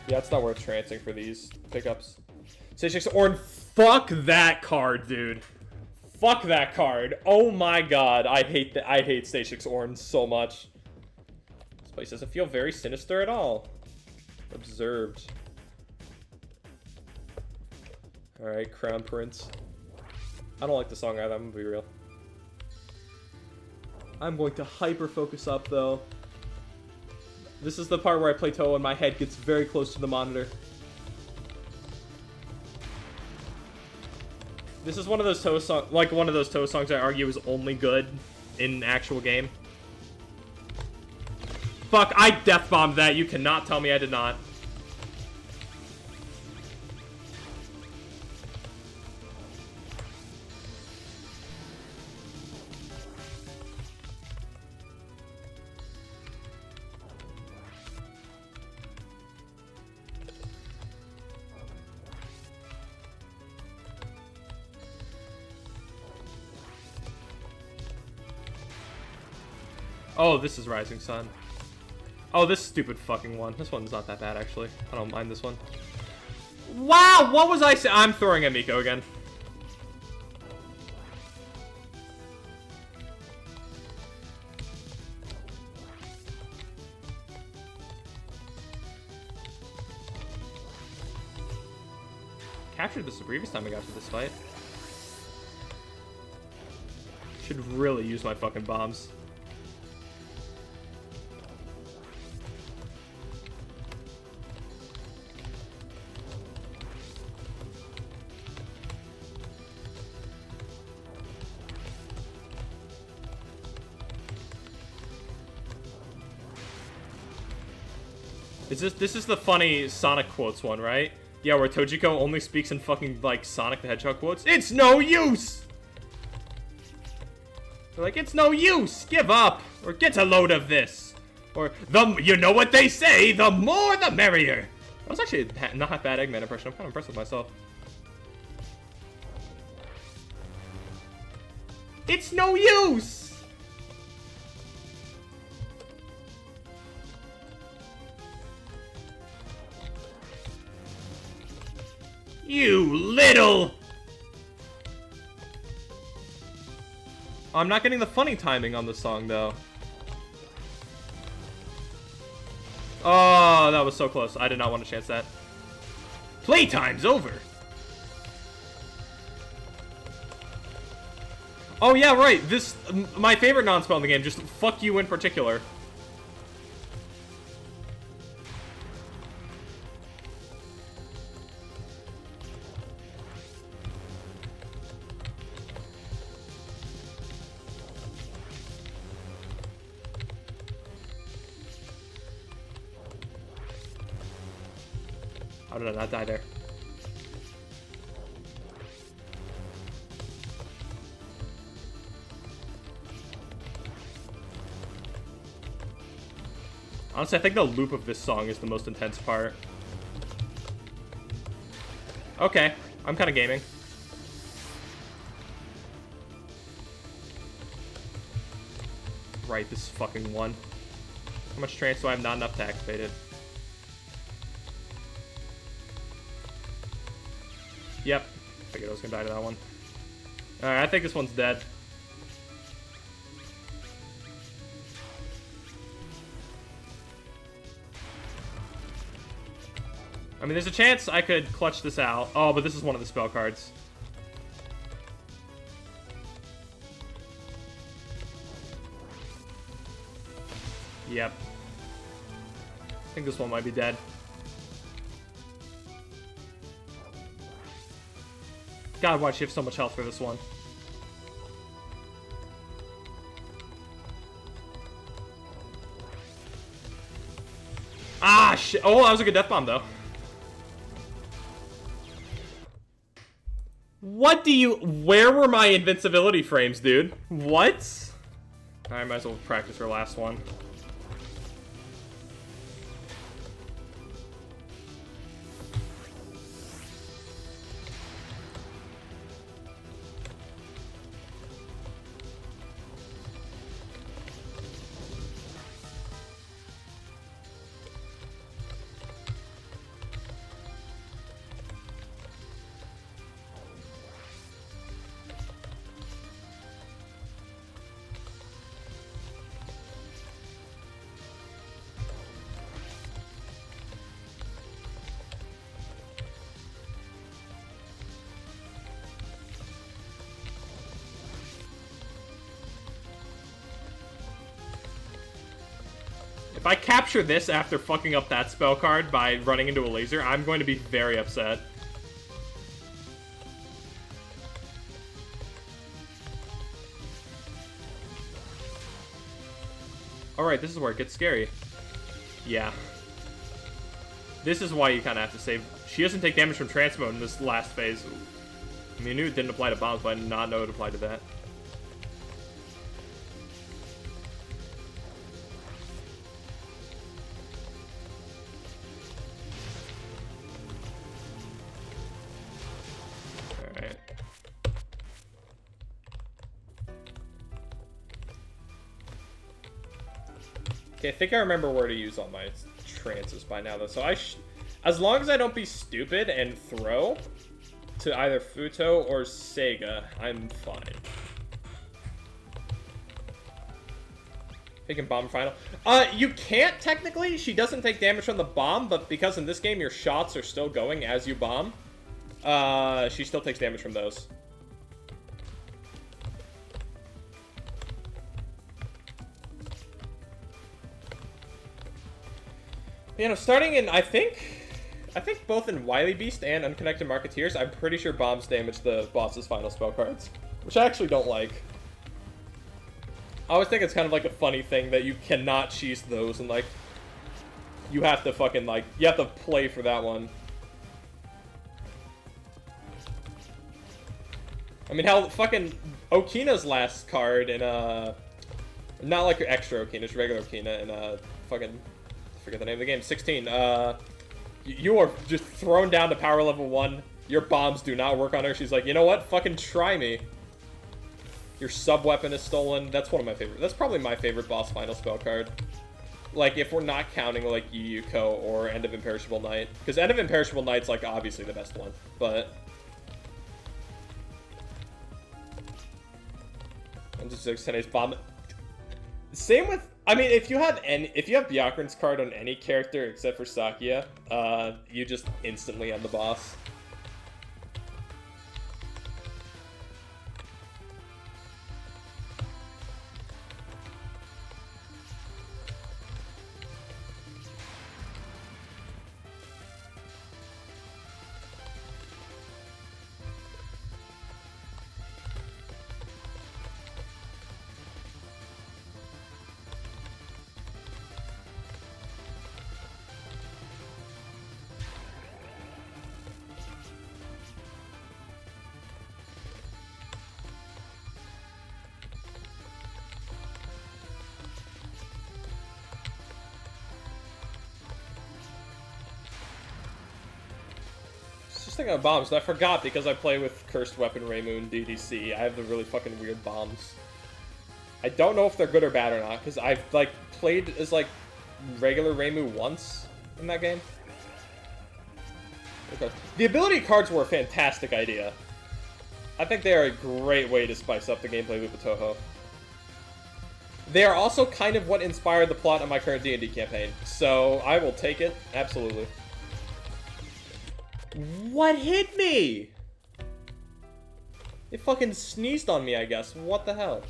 Yeah, it's not worth trancing for these pickups. Stage 6 Orn, fuck that card, dude. Fuck that card. Oh my god, I hate Stage 6 Orn so much. This place doesn't feel very sinister at all. Observed. Alright, Crown Prince. I don't like the song either, I'm gonna be real. I'm going to hyper focus up though. This is the part where I play Touhou and my head gets very close to the monitor. This is one of those Touhou songs, like one of those Touhou songs I argue is only good in actual game. Fuck, I death bombed that. You cannot tell me I did not. Oh, this is Rising Sun. Oh, this stupid fucking one. This one's not that bad, actually. I don't mind this one. Wow, what was I saying? I'm throwing at Miko again. Captured this the previous time I got to this fight. Should really use my fucking bombs. This is the funny Sonic quotes one, right? Yeah, where Tojiko only speaks in fucking, like, Sonic the Hedgehog quotes. It's no use! They're like, it's no use! Give up! Or get a load of this! Or, you know what they say, the more the merrier! That was actually not a bad Eggman impression. I'm kind of impressed with myself. It's no use! You little... I'm not getting the funny timing on the song, though. Oh, that was so close. I did not want to chance that. Playtime's over. Oh, yeah, right. This, my favorite non-spell in the game, just fuck you in particular. How did I not die there? Honestly, I think the loop of this song is the most intense part. Okay, I'm kind of gaming. Right, this is fucking one. How much trance do I have? Not enough to activate it. Yep. Figured I was gonna die to that one. Alright, I think this one's dead. I mean, there's a chance I could clutch this out. Oh, but this is one of the spell cards. Yep. I think this one might be dead. God, why'd she have so much health for this one? Ah, shit. Oh, that was a good death bomb, though. What do you... Where were my invincibility frames, dude? What? I might as well practice her last one. If I capture this after fucking up that spell card by running into a laser, I'm going to be very upset. Alright, this is where it gets scary. Yeah. This is why you kind of have to save. She doesn't take damage from trance mode in this last phase. I mean, I knew it didn't apply to bombs, but I did not know it applied to that. Okay, I think I remember where to use all my trances by now, though. So as long as I don't be stupid and throw to either Futo or Sega, I'm fine. Taking bomb final. You can't technically. She doesn't take damage from the bomb, but because in this game your shots are still going as you bomb, she still takes damage from those. You know, starting in, I think both in Wily Beast and Unconnected Marketeers, I'm pretty sure bombs damage the boss's final spell cards, which I actually don't like. I always think it's kind of like a funny thing that you cannot cheese those, and like, you have to fucking, like, you have to play for that one. I mean, hell, fucking Okina's last card in, not like extra Okina, just regular Okina in, fucking, I forget the name of the game, 16, you are just thrown down to power level 1, your bombs do not work on her, she's like, you know what, fucking try me. Your sub-weapon is stolen, that's one of my favorite, that's probably my favorite boss final spell card. Like, if we're not counting, like, Yu Yuko or End of Imperishable Night. Because End of Imperishable Night's, like, obviously the best one. But... I'm just Tene's bomb. Same with... I mean, if you have Byakuran's card on any character except for Sakuya, you just instantly end the boss. Just thinking of bombs, and I forgot because I play with Cursed Weapon Raymoon DDC. I have the really fucking weird bombs. I don't know if they're good or bad or not, because I've, like, played as, like, regular Raymu once in that game. Okay. The ability cards were a fantastic idea. I think they are a great way to spice up the gameplay loop of Touhou. They are also kind of what inspired the plot of my current D&D campaign, so I will take it, absolutely. What hit me? It fucking sneezed on me, I guess. What the hell?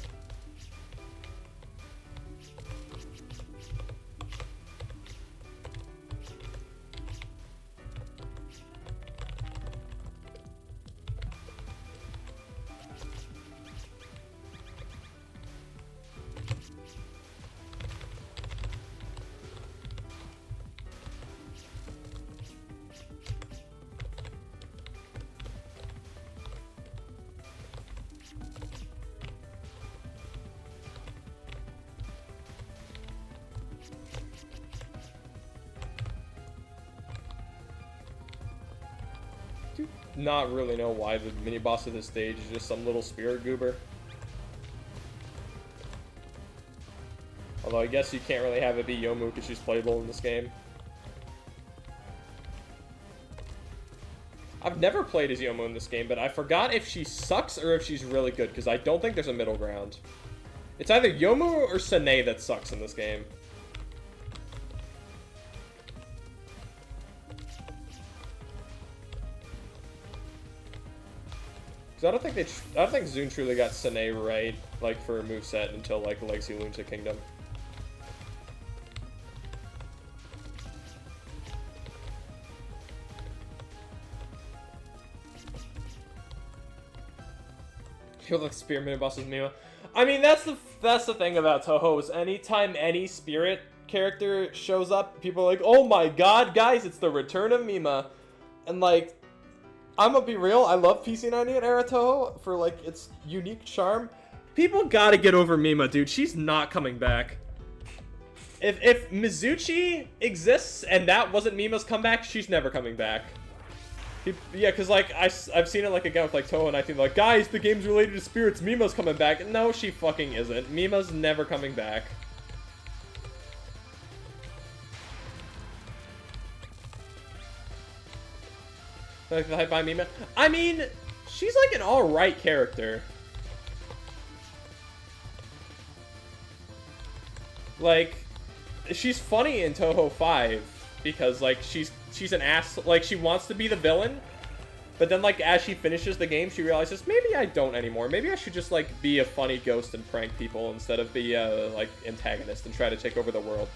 Not really know why the mini boss of this stage is just some little spirit goober. Although I guess you can't really have it be Yomu because she's playable in this game. I've never played as Yomu in this game, but I forgot if she sucks or if she's really good because I don't think there's a middle ground. It's either Yomu or Sane that sucks in this game. I don't think Zune truly got Sane right, like, for a moveset until, like, Legacy Lunatic Kingdom. Feel like Spearman boss is Mima. I mean, that's the thing about Touhou is anytime any spirit character shows up, people are like, oh my god, guys, it's the return of Mima. And, like, I'm gonna be real, I love PC98 era Touhou for, like, its unique charm. People gotta get over Mima, dude. She's not coming back. If Mizuchi exists and that wasn't Mima's comeback, she's never coming back. Yeah, because, like, I've seen it, like, again with, like, Touhou, and I think, like, guys, the game's related to spirits, Mima's coming back. No, she fucking isn't. Mima's never coming back. Like the hype by Mima. I mean, she's like an alright character. Like, she's funny in Touhou 5 because, like, she's an ass. Like, she wants to be the villain, but then, like, as she finishes the game, she realizes maybe I don't anymore. Maybe I should just, like, be a funny ghost and prank people instead of be a, like, antagonist and try to take over the world.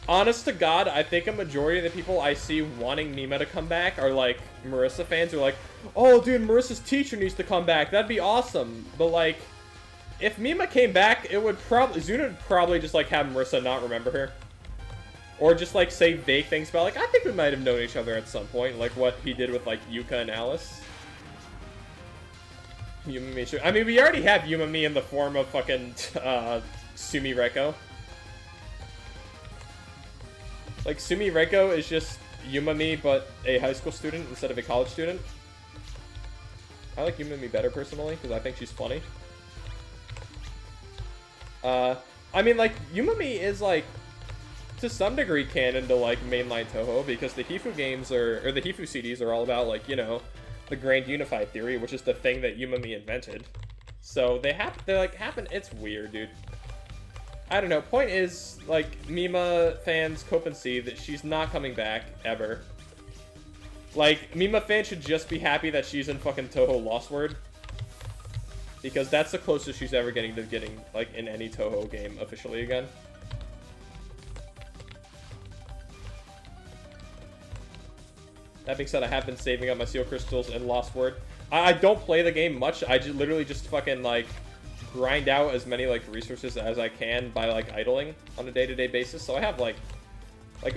Honest to God, I think a majority of the people I see wanting Mima to come back are, like, Marissa fans who are like, oh, dude, Marissa's teacher needs to come back. That'd be awesome. But, like, if Mima came back, it would probably... Zuna would probably just, like, have Marissa not remember her. Or just, like, say vague things about, like, I think we might have known each other at some point, like what he did with, like, Yuka and Alice. Yumami, sure. I mean, we already have Yumami in the form of fucking, Sumi Reiko. Like, Sumi Reiko is just Yumami, but a high school student instead of a college student. I like Yumami better, personally, because I think she's funny. I mean, like, Yumami is, like, to some degree canon to, like, mainline Touhou, because the Hifu games or the Hifu CDs are all about, like, you know, the Grand Unified Theory, which is the thing that Yumami invented. So they happen, it's weird, dude. I don't know, point is, like, Mima fans cope and see that she's not coming back, ever. Like, Mima fans should just be happy that she's in fucking Touhou Lost Word. Because that's the closest she's ever getting to getting, like, in any Touhou game officially again. That being said, I have been saving up my seal crystals in Lost Word. I don't play the game much. I literally just fucking, like, grind out as many, like, resources as I can by, like, idling on a day-to-day basis. So I have, like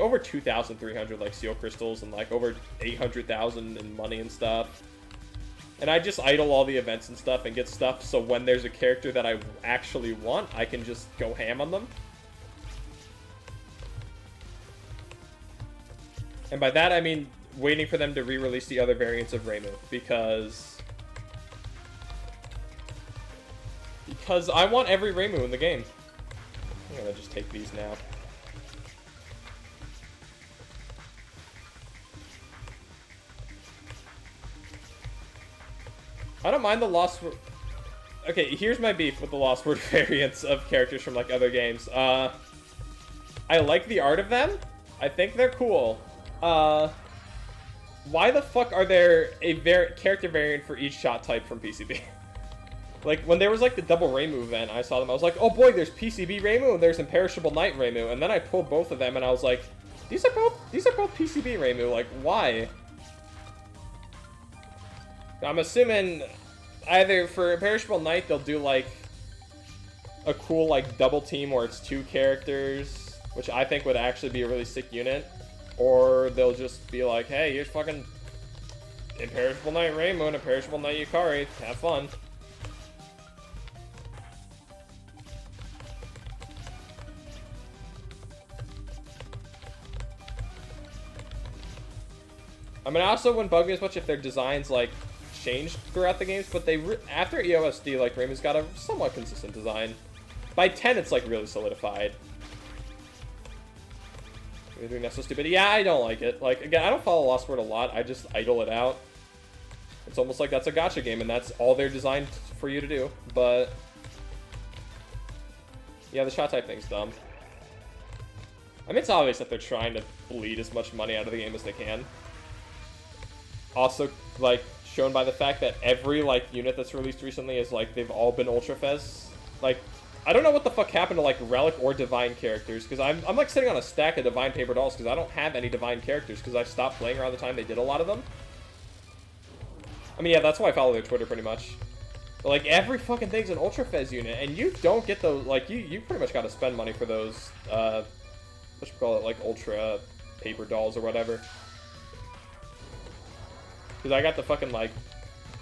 over 2,300, like, seal crystals and, like, over 800,000 in money and stuff. And I just idle all the events and stuff and get stuff, so when there's a character that I actually want, I can just go ham on them. And by that, I mean waiting for them to re-release the other variants of Reimu, because I want every Reimu in the game. I'm gonna just take these now. I don't mind the Lost Word. Okay, here's my beef with the Lost Word variants of characters from, like, other games. I like the art of them. I think they're cool. Why the fuck are there a character variant for each shot type from PCB? Like, when there was, like, the double Reimu event, I saw them, I was like, oh boy, there's PCB Reimu and there's Imperishable Knight Reimu, and then I pulled both of them and I was like, these are both PCB Reimu, like, why? I'm assuming either for Imperishable Knight, they'll do, like, a cool, like, double team where it's 2 characters, which I think would actually be a really sick unit. Or they'll just be like, hey, here's fucking Imperishable Knight Reimu and Imperishable Knight Yukari. Have fun. I mean, I also wouldn't bug me as much if their designs, like, changed throughout the games, but they after EOSD, like, Reimu's got a somewhat consistent design. By 10, it's, like, really solidified. You're doing that so stupid. Yeah, I don't like it. Like, again, I don't follow Lost Word a lot. I just idle it out. It's almost like that's a gacha game, and that's all they're designed for you to do. But yeah, the shot type thing's dumb. I mean, it's obvious that they're trying to bleed as much money out of the game as they can. Also, like, shown by the fact that every, like, unit that's released recently is, like, they've all been Ultra Fez. Like, I don't know what the fuck happened to, like, Relic or Divine characters, because I'm like, sitting on a stack of Divine paper dolls, because I don't have any Divine characters, because I stopped playing around the time they did a lot of them. I mean, yeah, that's why I follow their Twitter, pretty much. But, like, every fucking thing's an Ultra Fez unit, and you don't get those, like, you pretty much gotta spend money for those, what should we call it, like, Ultra paper dolls or whatever. Because I got the fucking, like,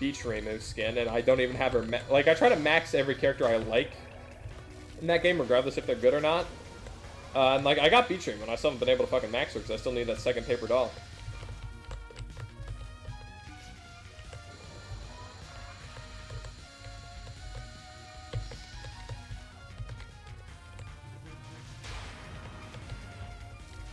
Beach Reimu skin, and I don't even have her, like, I try to max every character I like in that game, regardless if they're good or not. And, like, I got Beach Reimu, and I still haven't been able to fucking max her, because I still need that second paper doll.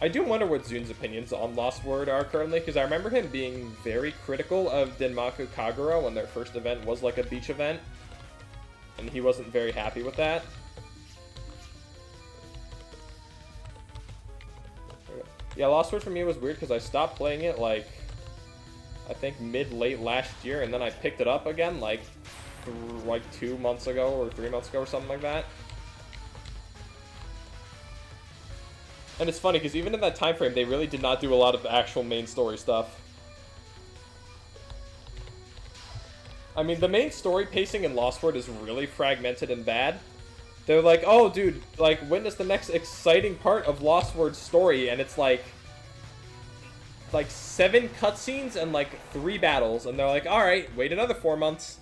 I do wonder what Zun's opinions on Lost Word are currently, because I remember him being very critical of Denmaku Kagura when their first event was like a beach event, and he wasn't very happy with that. Yeah, Lost Word for me was weird because I stopped playing it, like, I think mid-late last year, and then I picked it up again, like 2 months ago or 3 months ago or something like that. And it's funny, because even in that time frame, they really did not do a lot of actual main story stuff. I mean, the main story pacing in Lost Word is really fragmented and bad. They're like, oh, dude, like, witness the next exciting part of Lost Word's story, and it's like 7 cutscenes and like 3 battles, and they're like, all right, wait another 4 months.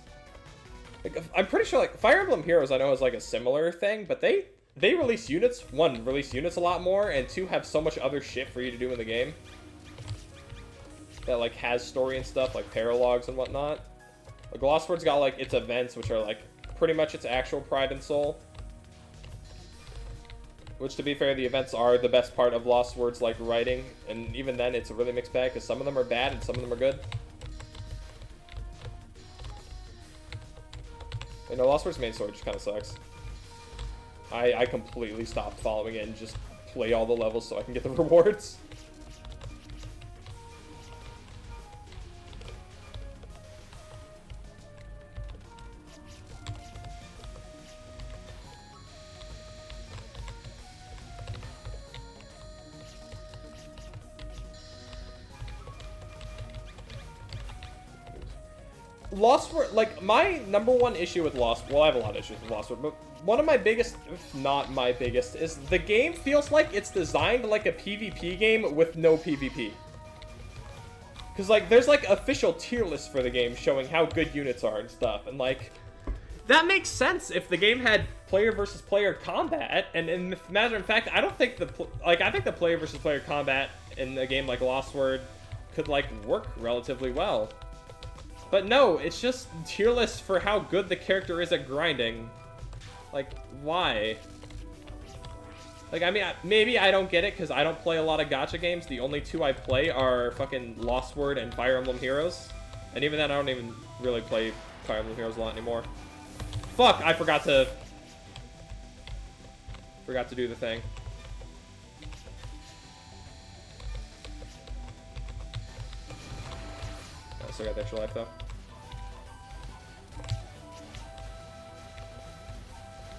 Like, I'm pretty sure like Fire Emblem Heroes I know is like a similar thing, but they release units. 1, release units a lot more, and 2, have so much other shit for you to do in the game that like has story and stuff like paralogs and whatnot. Like Lost Word's got like its events, which are like pretty much its actual pride and soul. Which, to be fair, the events are the best part of Lost Word's like writing, and even then, it's a really mixed bag because some of them are bad and some of them are good. You know, Lost Word's main story just kind of sucks. I completely stopped following it and just play all the levels so I can get the rewards. Lost Word, like, my #1 issue with Lost, well, I have a lot of issues with Lost Word, but one of my biggest, if not my biggest, is the game feels like it's designed like a PvP game with no PvP. Because, like, there's, like, official tier lists for the game showing how good units are and stuff, and, like, that makes sense if the game had player versus player combat, and in matter of fact, I don't think I think the player versus player combat in a game like Lost Word could, like, work relatively well. But no, it's just tier lists for how good the character is at grinding. Like, why? Like, I mean, maybe I don't get it because I don't play a lot of gacha games. The only 2 I play are fucking Lost Word and Fire Emblem Heroes. And even then, I don't even really play Fire Emblem Heroes a lot anymore. Fuck, I forgot to do the thing. I still got the extra life, though.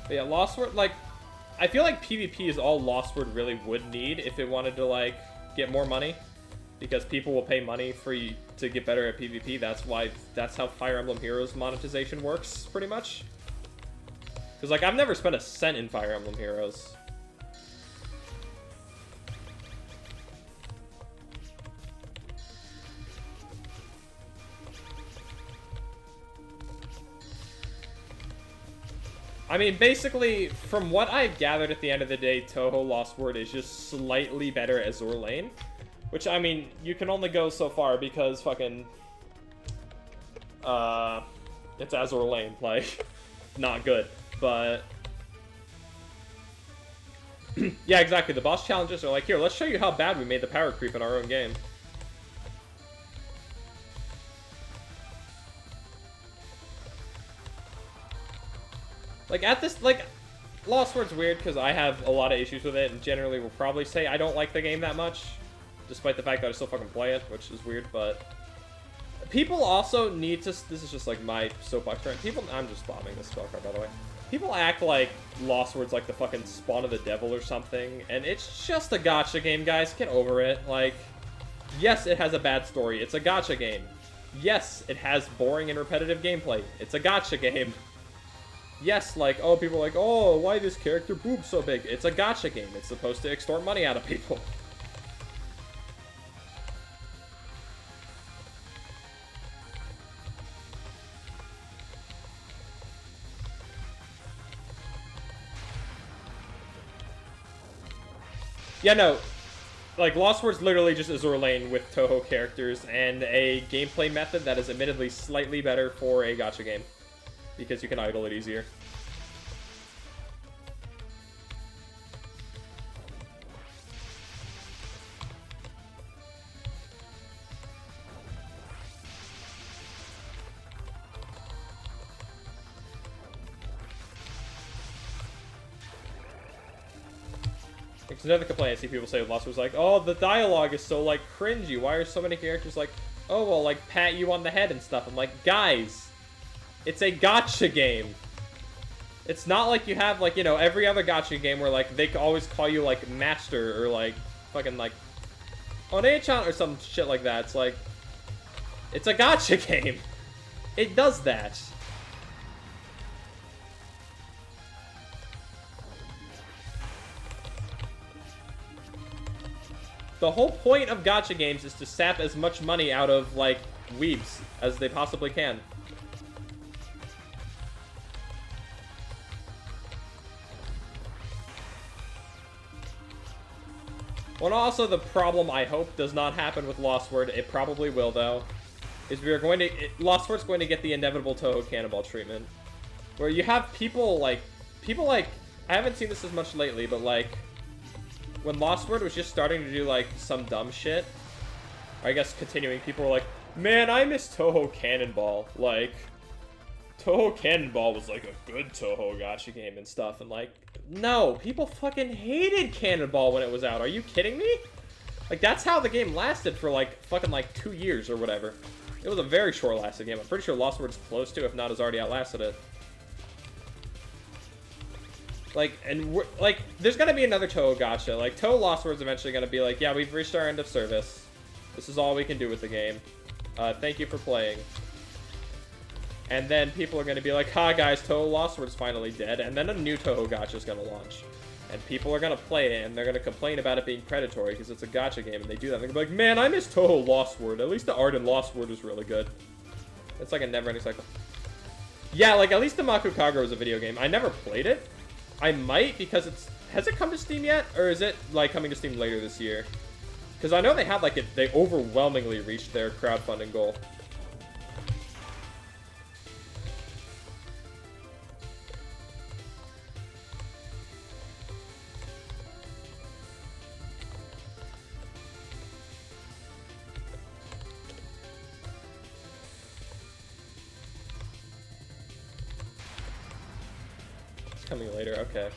But yeah, Lost Word, like, I feel like PvP is all Lost Word really would need if it wanted to, like, get more money. Because people will pay money for you to get better at PvP. That's how Fire Emblem Heroes monetization works, pretty much. Because, like, I've never spent a cent in Fire Emblem Heroes. I mean, basically, from what I've gathered at the end of the day, Touhou Lost Word is just slightly better at Azur Lane. Which, I mean, you can only go so far because fucking... it's Azur Lane, like, not good. But... yeah, exactly. The boss challenges are like, here, let's show you how bad we made the power creep in our own game. Like, at this, like, Lost Word's weird because I have a lot of issues with it, and generally will probably say I don't like the game that much, despite the fact that I still fucking play it, which is weird, but... People also need to, this is just, like, my soapbox rant, I'm just bombing this spell card, by the way. People act like Lost Word's like the fucking Spawn of the Devil or something, and it's just a gacha game, guys, get over it. Like, yes, it has a bad story, it's a gacha game. Yes, it has boring and repetitive gameplay, it's a gacha game. Yes, like, oh, people are like, oh, why this character boobs so big? It's a gacha game. It's supposed to extort money out of people. Yeah, no. Like, Lost Word's literally just Azur Lane with Touhou characters and a gameplay method that is admittedly slightly better for a gacha game. Because you can idle it easier. It's another complaint I see people say with Lost Word's like, oh, the dialogue is so, like, cringy. Why are so many characters like, oh, well, like, pat you on the head and stuff? I'm like, guys... It's a gacha game. It's not like you have, like, you know, every other gacha game where, like, they always call you, like, master or, like, fucking, like, One-chan or some shit like that. It's like, it's a gacha game. It does that. The whole point of gacha games is to sap as much money out of, like, weebs as they possibly can. Well, also the problem I hope does not happen with Lost Word, it probably will though, is we are going to, Lost Word's going to get the inevitable Touhou Cannonball treatment. Where you have people like, I haven't seen this as much lately, but like, when Lost Word was just starting to do like some dumb shit, or I guess continuing, people were like, man, I miss Touhou Cannonball. Like, Touhou Cannonball was like a good Touhou gacha game and stuff, and like, no, people fucking hated Cannonball when it was out. Are you kidding me? Like, that's how the game lasted for like fucking like 2 years or whatever. It was a very short lasting game. I'm pretty sure Lost Word's close to, if not has already outlasted it. Like, and we're, like, there's gonna be another Touhou gacha. Like, Touhou Lost Word's eventually gonna be like, yeah, we've reached our end of service. This is all we can do with the game. Thank you for playing. And then people are gonna be like, ha guys, Touhou Lost Word's finally dead. And then a new Touhou gacha is gonna launch. And people are gonna play it, and they're gonna complain about it being predatory because it's a gacha game, and they do that. And they're gonna be like, man, I miss Touhou Lost Word. At least the art in Lost Word is really good. It's like a never-ending cycle. Yeah, like, at least the Maku Kagura was a video game. I never played it. I might, because it's... Has it come to Steam yet? Or is it, like, coming to Steam later this year? Because I know they had, like, they overwhelmingly reached their crowdfunding goal. Coming later, okay.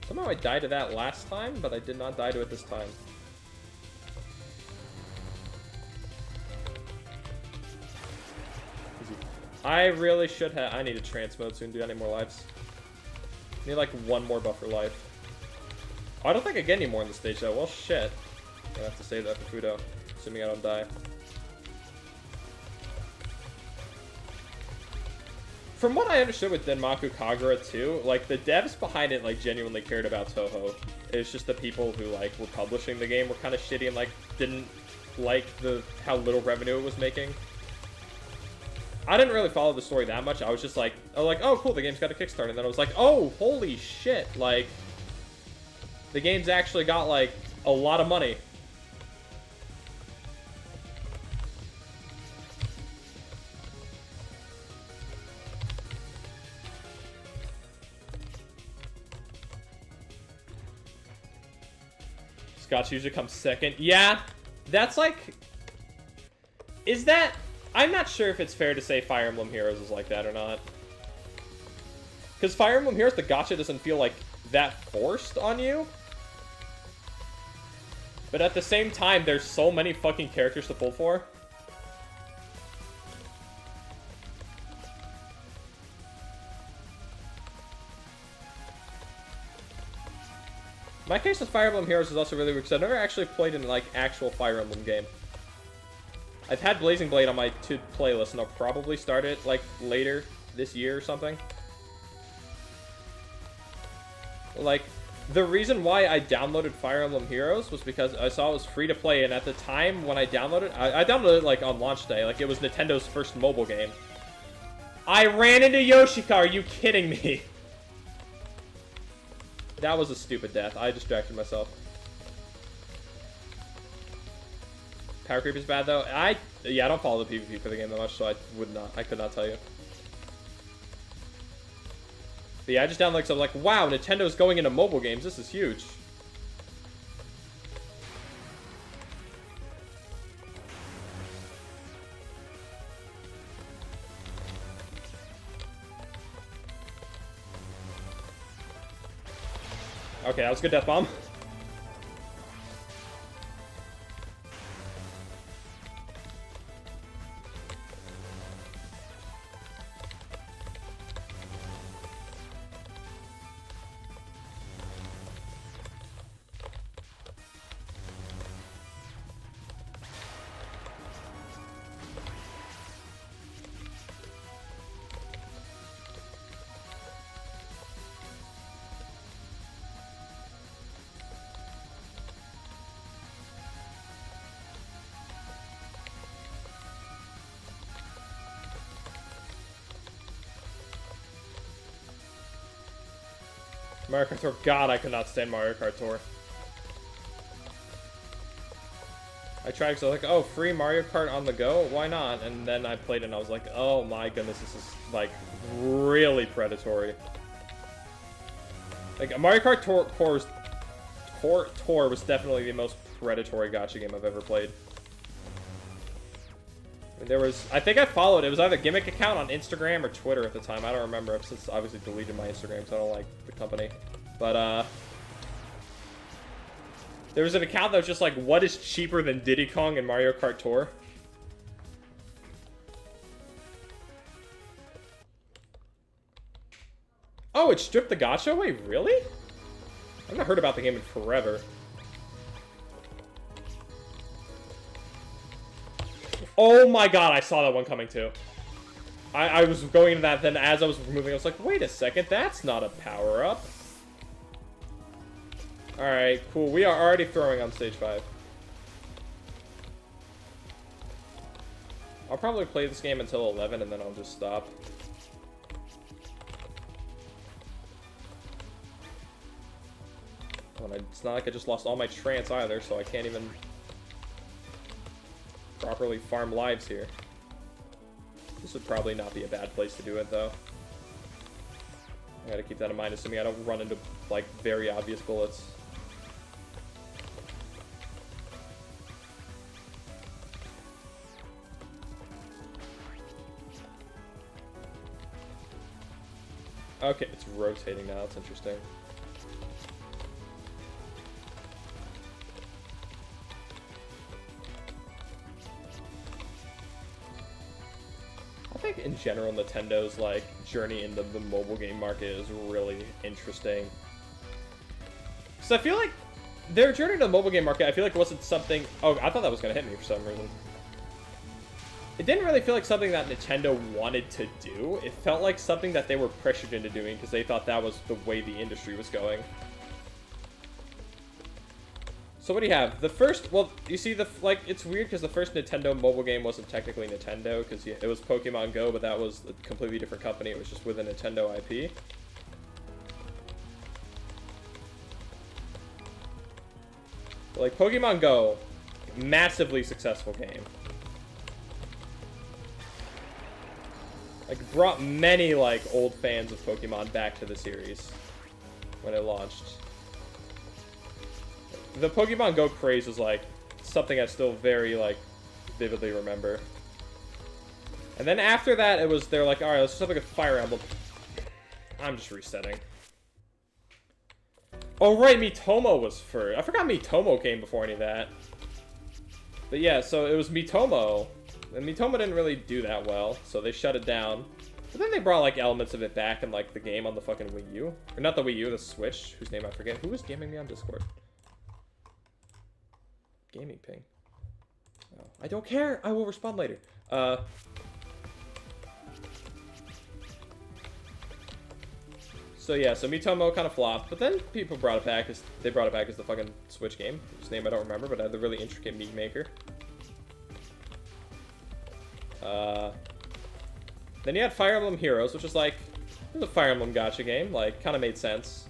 Somehow I died to that last time, but I did not die to it this time. I really should have. I need to trance mode soon. Do I need more lives? I need like one more buffer life. Oh, I don't think I get any more in the stage though. Well, shit. I have to save that for Fudo, assuming I don't die. From what I understood with Denmaku Kagura 2, like, the devs behind it, like, genuinely cared about Touhou. It's just the people who, like, were publishing the game were kind of shitty and, like, didn't like how little revenue it was making. I didn't really follow the story that much. I was just like, oh, cool, the game's got a Kickstarter. And then I was like, oh, holy shit, like, the game's actually got, like, a lot of money. Scotch usually comes second. Yeah, that's like... Is that... I'm not sure if it's fair to say Fire Emblem Heroes is like that or not. Because Fire Emblem Heroes, the gacha doesn't feel like that forced on you. But at the same time, there's so many fucking characters to pull for. My case with Fire Emblem Heroes is also really weird because I've never actually played an like actual Fire Emblem game. I've had Blazing Blade on my playlist, and I'll probably start it like later this year or something. Like, the reason why I downloaded Fire Emblem Heroes was because I saw it was free to play, and at the time when I downloaded, I downloaded it like on launch day, like it was Nintendo's first mobile game. I ran into Yoshika, are you kidding me? That was a stupid death. I distracted myself. Power creep is bad though. Yeah, I don't follow the PvP for the game that much, so I could not tell you. But yeah, I just downloaded, so I'm like, wow, Nintendo's going into mobile games. This is huge. Okay, that was a good death bomb. Mario Kart Tour. God, I could not stand Mario Kart Tour. I tried because I was like, oh, free Mario Kart on the go? Why not? And then I played it and I was like, oh my goodness, this is, like, really predatory. Like, Mario Kart Tour was definitely the most predatory gacha game I've ever played. There was, I think I followed, it was either Gimmick account on Instagram or Twitter at the time. I don't remember. I've since obviously deleted my Instagram because I don't like the company. But, there was an account that was just like, what is cheaper than Diddy Kong and Mario Kart Tour? Oh, it stripped the gacha away? Really? I've not heard about the game in forever. Oh my god, I saw that one coming too. I was going into that, then as I was moving, I was like, wait a second, that's not a power-up. Alright, cool. We are already throwing on stage 5. I'll probably play this game until 11, and then I'll just stop. And it's not like I just lost all my trance either, so I can't even properly farm lives here. This would probably not be a bad place to do it, though. I gotta keep that in mind, assuming I don't run into, like, very obvious bullets. Okay, it's rotating now. That's interesting. I think in general, Nintendo's like journey into the mobile game market is really interesting. So I feel like their journey to the mobile game market, I feel like wasn't something. Oh, I thought that was gonna hit me for some reason. It didn't really feel like something that Nintendo wanted to do. It felt like something that they were pressured into doing because they thought that was the way the industry was going. So what do you have? The first, well, you see, it's weird because the first Nintendo mobile game wasn't technically Nintendo because it was Pokemon Go, but that was a completely different company. It was just with a Nintendo IP. But like, Pokemon Go, massively successful game. Like, brought many, like, old fans of Pokemon back to the series when it launched. The Pokemon Go craze was, like, something I still very, like, vividly remember. And then after that, it was, they're like, alright, let's just have, like, a Fire Emblem. I'm just resetting. Oh, right, Miitomo was first. I forgot Miitomo came before any of that. But yeah, so it was Miitomo. And Miitomo didn't really do that well, so they shut it down. But then they brought, like, elements of it back in, like, the game on the fucking Wii U. Or not the Wii U, the Switch, whose name I forget. Who was gaming me on Discord? Gaming ping. Oh, I don't care! I will respond later. So yeah, so Miitomo kind of flopped, but then people brought it back as, they brought it back as the fucking Switch game, whose name I don't remember, but I had the really intricate Mii Maker. Then you had Fire Emblem Heroes, which was like, it was a Fire Emblem gacha game, like, kind of made sense.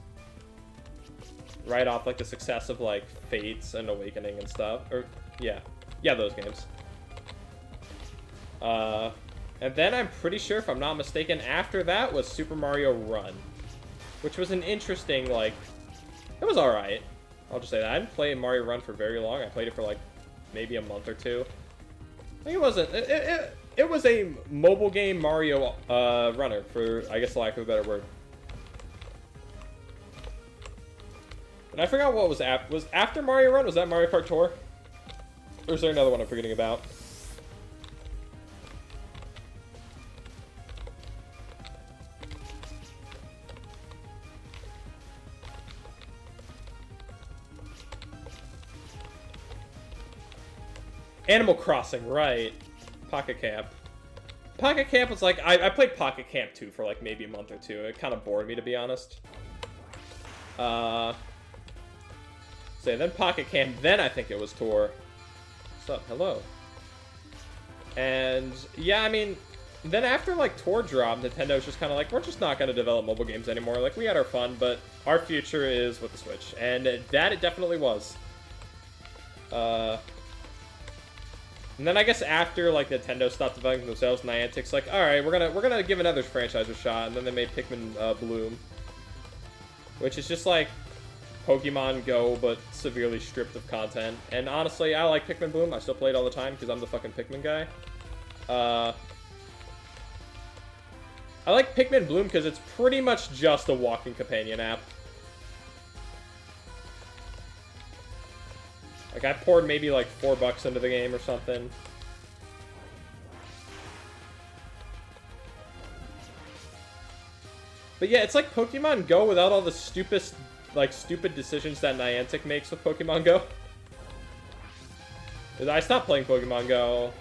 Right off, like, the success of, like, Fates and Awakening and stuff. Or, yeah. Yeah, those games. And then I'm pretty sure, if I'm not mistaken, after that was Super Mario Run. Which was an interesting, like, it was alright. I'll just say that. I didn't play Mario Run for very long. I played it for, like, maybe a month or two. I think it wasn't, it was a mobile game Mario runner, for, I guess, lack of a better word. And I forgot what was after Mario Run, was that Mario Kart Tour? Or is there another one I'm forgetting about? Animal Crossing, right. Pocket Camp. Pocket Camp was like, I played Pocket Camp 2 for like maybe a month or two. It kind of bored me, to be honest. So then Pocket Camp, then I think it was Tour. What's up? Hello. And yeah, I mean, then after, like, Tour dropped, Nintendo's just kind of like, we're just not going to develop mobile games anymore. Like, we had our fun, but our future is with the Switch. And that it definitely was. And then I guess after, like, Nintendo stopped developing themselves, Niantic's like, alright, we're gonna give another franchise a shot. And then they made Pikmin Bloom. Which is just, like, Pokemon Go, but severely stripped of content. And honestly, I like Pikmin Bloom. I still play it all the time, because I'm the fucking Pikmin guy. I like Pikmin Bloom because it's pretty much just a walking companion app. Like, I poured maybe like $4 into the game or something. But yeah, it's like Pokemon Go without all the stupid decisions that Niantic makes with Pokemon Go. I stopped playing Pokemon Go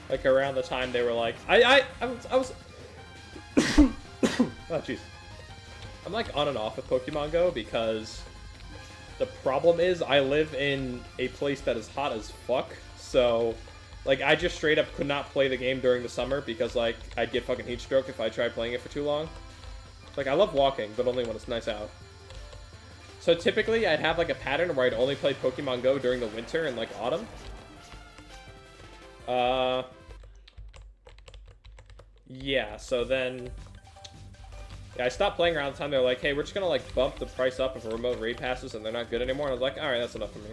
like around the time they were like, I was oh jeez. I'm like on and off with Pokemon Go because the problem is I live in a place that is hot as fuck. So like I just straight up could not play the game during the summer because like I'd get fucking heat stroke if I tried playing it for too long. Like I love walking, but only when it's nice out. So typically I'd have like a pattern where I'd only play Pokemon Go during the winter and like autumn. Yeah, so then yeah, I stopped playing around the time they were like, hey, we're just gonna like bump the price up of remote raid passes and they're not good anymore. And I was like, alright, that's enough for me.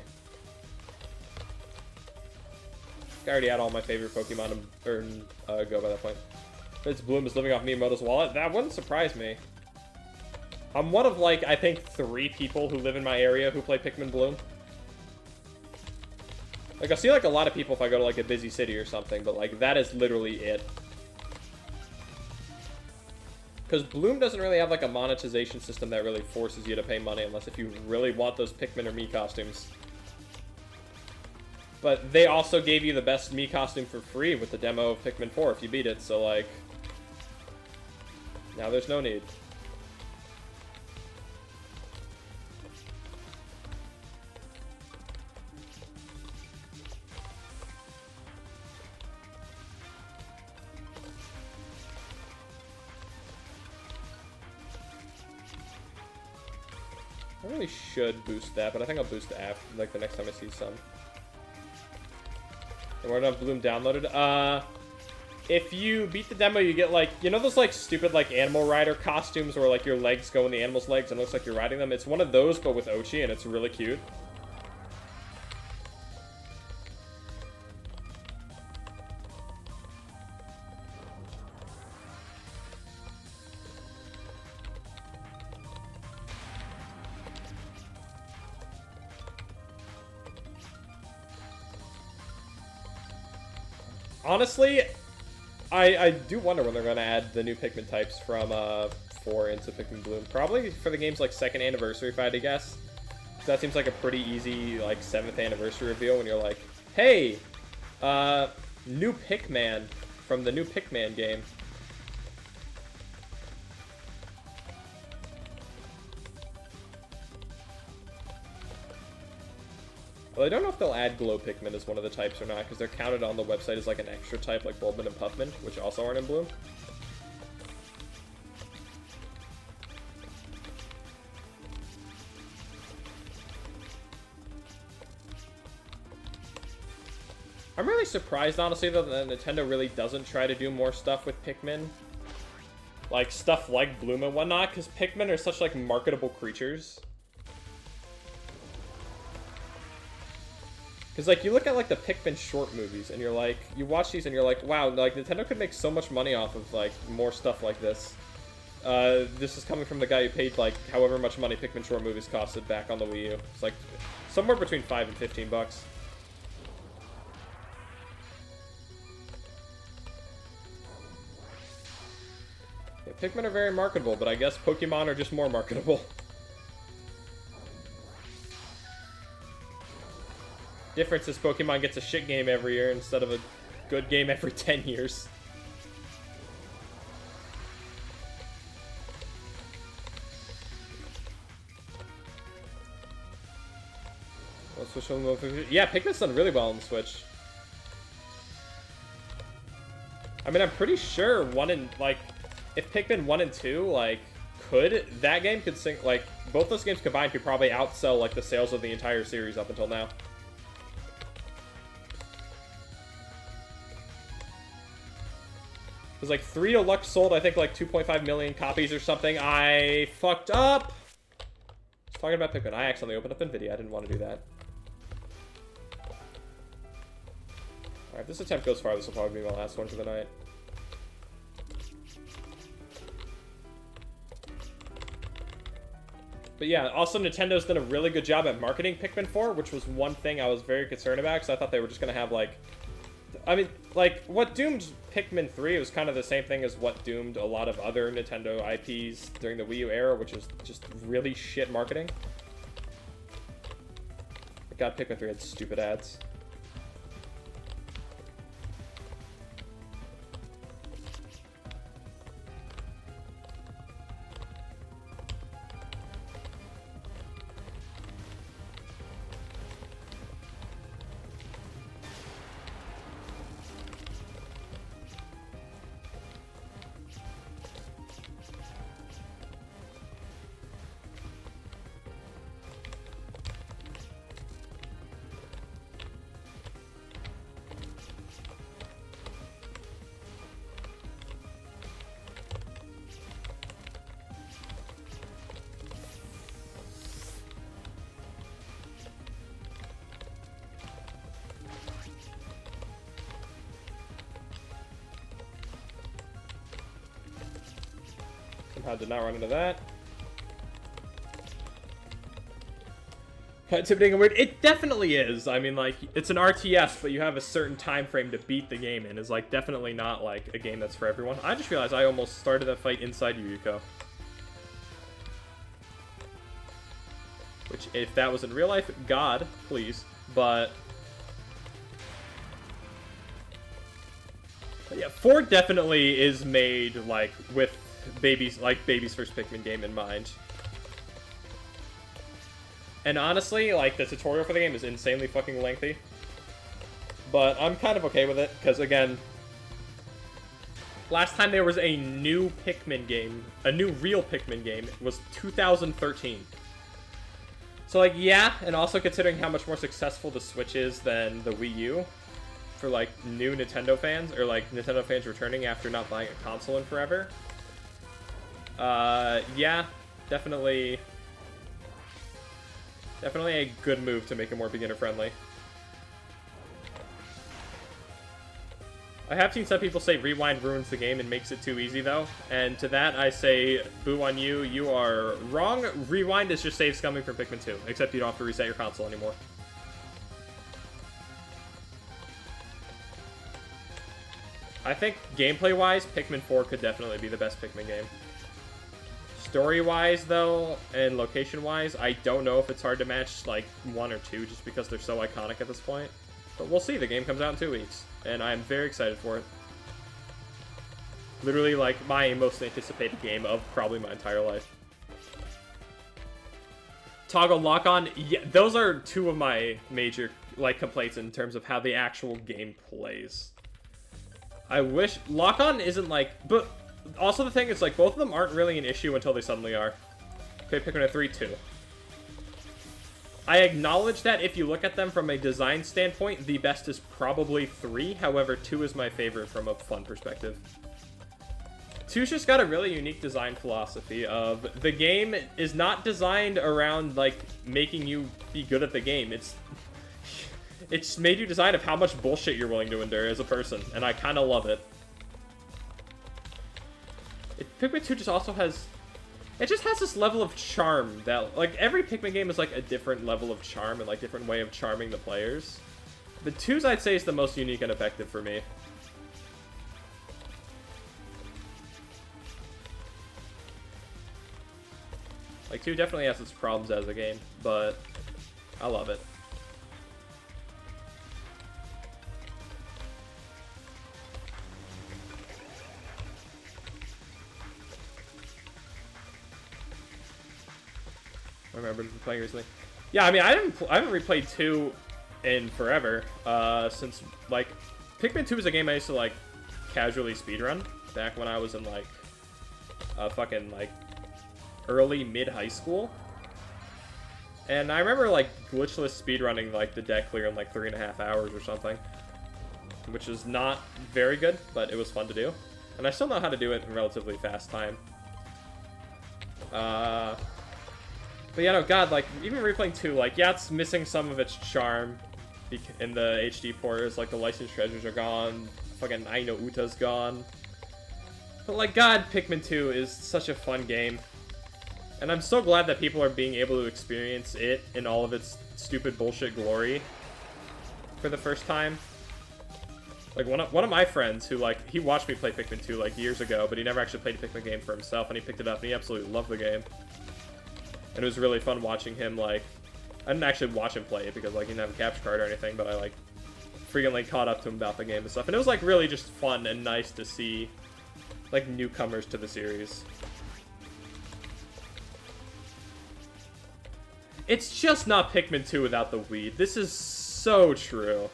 I already had all my favorite Pokemon Go by that point. Prince Bloom is living off Miyamoto's wallet. That wouldn't surprise me. I'm one of like, I think 3 people who live in my area who play Pikmin Bloom. Like, I see like a lot of people if I go to like a busy city or something, but like that is literally it. Because Bloom doesn't really have like a monetization system that really forces you to pay money unless if you really want those Pikmin or Mii costumes. But they also gave you the best Mii costume for free with the demo of Pikmin 4 if you beat it, so like... now there's no need. I really should boost that, but I think I'll boost the app like the next time I see some. And we're gonna have Bloom downloaded. If you beat the demo, you get like, you know those like stupid like Animal Rider costumes where like your legs go in the animal's legs and it looks like you're riding them? It's one of those but with Ochi and it's really cute. Honestly, I do wonder when they're going to add the new Pikmin types from 4 into Pikmin Bloom. Probably for the game's like 2nd anniversary, if I had to guess. That seems like a pretty easy like 7th anniversary reveal when you're like, hey, new Pikmin from the new Pikmin game. Well, I don't know if they'll add Glow Pikmin as one of the types or not, because they're counted on the website as like an extra type, like Bulbmin and Puffmin, which also aren't in Bloom. I'm really surprised, honestly, though, that Nintendo really doesn't try to do more stuff with Pikmin. Like, stuff like Bloom and whatnot, because Pikmin are such, like, marketable creatures. Because, like, you look at, like, the Pikmin short movies, and you're like, you watch these and you're like, wow, like, Nintendo could make so much money off of, like, more stuff like this. This is coming from the guy who paid, like, however much money Pikmin short movies costed back on the Wii U. It's, like, somewhere between $5 and $15. Yeah, Pikmin are very marketable, but I guess Pokemon are just more marketable. Difference is Pokemon gets a shit game every year instead of a good game every 10 years. Yeah, Pikmin's done really well on the Switch. I mean, I'm pretty sure if Pikmin 1 and 2, like, that game could sing, like, both those games combined could probably outsell, like, the sales of the entire series up until now. It was like 3 Deluxe sold, I think, like 2.5 million copies or something. I fucked up. I was talking about Pikmin. I accidentally opened up NVIDIA. I didn't want to do that. Alright, if this attempt goes far, this will probably be my last one for the night. But yeah, also Nintendo's done a really good job at marketing Pikmin 4, which was one thing I was very concerned about, because I thought they were just going to have, like... I mean, like, what doomed Pikmin 3 was kind of the same thing as what doomed a lot of other Nintendo IPs during the Wii U era, which is just really shit marketing. God, Pikmin 3 had stupid ads. Somehow did not run into that. Intimidating and weird. It definitely is. I mean, like, it's an RTS, but you have a certain time frame to beat the game in. Is like definitely not like a game that's for everyone. I just realized I almost started that fight inside Yuriko. Which, if that was in real life, God, please. But yeah, 4 definitely is made like with baby's first Pikmin game in mind. And honestly, like, the tutorial for the game is insanely fucking lengthy. But I'm kind of okay with it, because again, last time there was a new Pikmin game, a new real Pikmin game, was 2013. So like, yeah, and also considering how much more successful the Switch is than the Wii U, for like new Nintendo fans, or like Nintendo fans returning after not buying a console in forever. Yeah, definitely a good move to make it more beginner-friendly. I have seen some people say Rewind ruins the game and makes it too easy, though. And to that, I say, boo on you. You are wrong. Rewind is just save scumming from Pikmin 2, except you don't have to reset your console anymore. I think, gameplay-wise, Pikmin 4 could definitely be the best Pikmin game. Story-wise, though, and location-wise, I don't know if it's hard to match, like, 1 or 2, just because they're so iconic at this point. But we'll see. The game comes out in 2 weeks, and I'm very excited for it. Literally, like, my most anticipated game of probably my entire life. Toggle lock-on, yeah, those are 2 of my major, like, complaints in terms of how the actual game plays. I wish... Lock-on isn't, like... But... Also, the thing is, like, both of them aren't really an issue until they suddenly are. Okay, Pikmin 3, 2. I acknowledge that if you look at them from a design standpoint, the best is probably 3. However, 2 is my favorite from a fun perspective. 2's just got a really unique design philosophy of the game is not designed around, like, making you be good at the game. It's made you decide of how much bullshit you're willing to endure as a person, and I kind of love it. Pikmin 2 just also has... It just has this level of charm that... Like, every Pikmin game is, like, a different level of charm and, like, different way of charming the players. But 2's, I'd say, is the most unique and effective for me. Like, 2 definitely has its problems as a game, but I love it. I remember playing recently. Yeah, I mean, I haven't replayed 2 in forever. Since, like, Pikmin 2 is a game I used to, like, casually speedrun back when I was in, like, fucking, like, early mid-high school. And I remember, like, glitchless speedrunning, like, the deck clear in, like, 3.5 hours or something. Which is not very good, but it was fun to do. And I still know how to do it in relatively fast time. But yeah, no, God, like, even replaying 2, like, yeah, it's missing some of its charm in the HD porters. Like, the licensed treasures are gone. Fucking Aino Uta's gone. But, like, God, Pikmin 2 is such a fun game. And I'm so glad that people are being able to experience it in all of its stupid bullshit glory for the first time. Like, one of my friends who, like, he watched me play Pikmin 2, like, years ago, but he never actually played a Pikmin game for himself, and he picked it up, and he absolutely loved the game. And it was really fun watching him, like, I didn't actually watch him play it, because, like, he didn't have a capture card or anything, but I, like, frequently caught up to him about the game and stuff. And it was, like, really just fun and nice to see, like, newcomers to the series. It's just not Pikmin 2 without the weed. This is so true.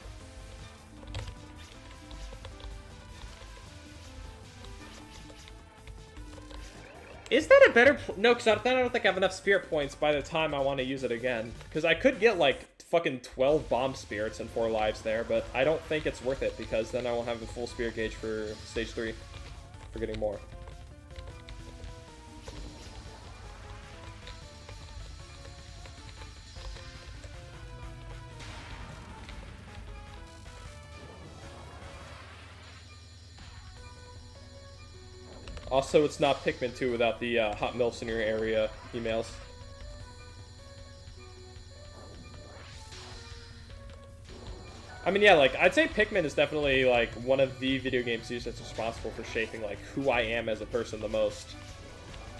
Is that a better... No, because I don't think I have enough spirit points by the time I want to use it again. Because I could get, like, fucking 12 bomb spirits and 4 lives there, but I don't think it's worth it, because then I won't have the full spirit gauge for stage 3. For getting more. Also, it's not Pikmin 2 without the hot milfs in your area emails. I mean, yeah, like, I'd say Pikmin is definitely, like, one of the video game series that's responsible for shaping, like, who I am as a person the most.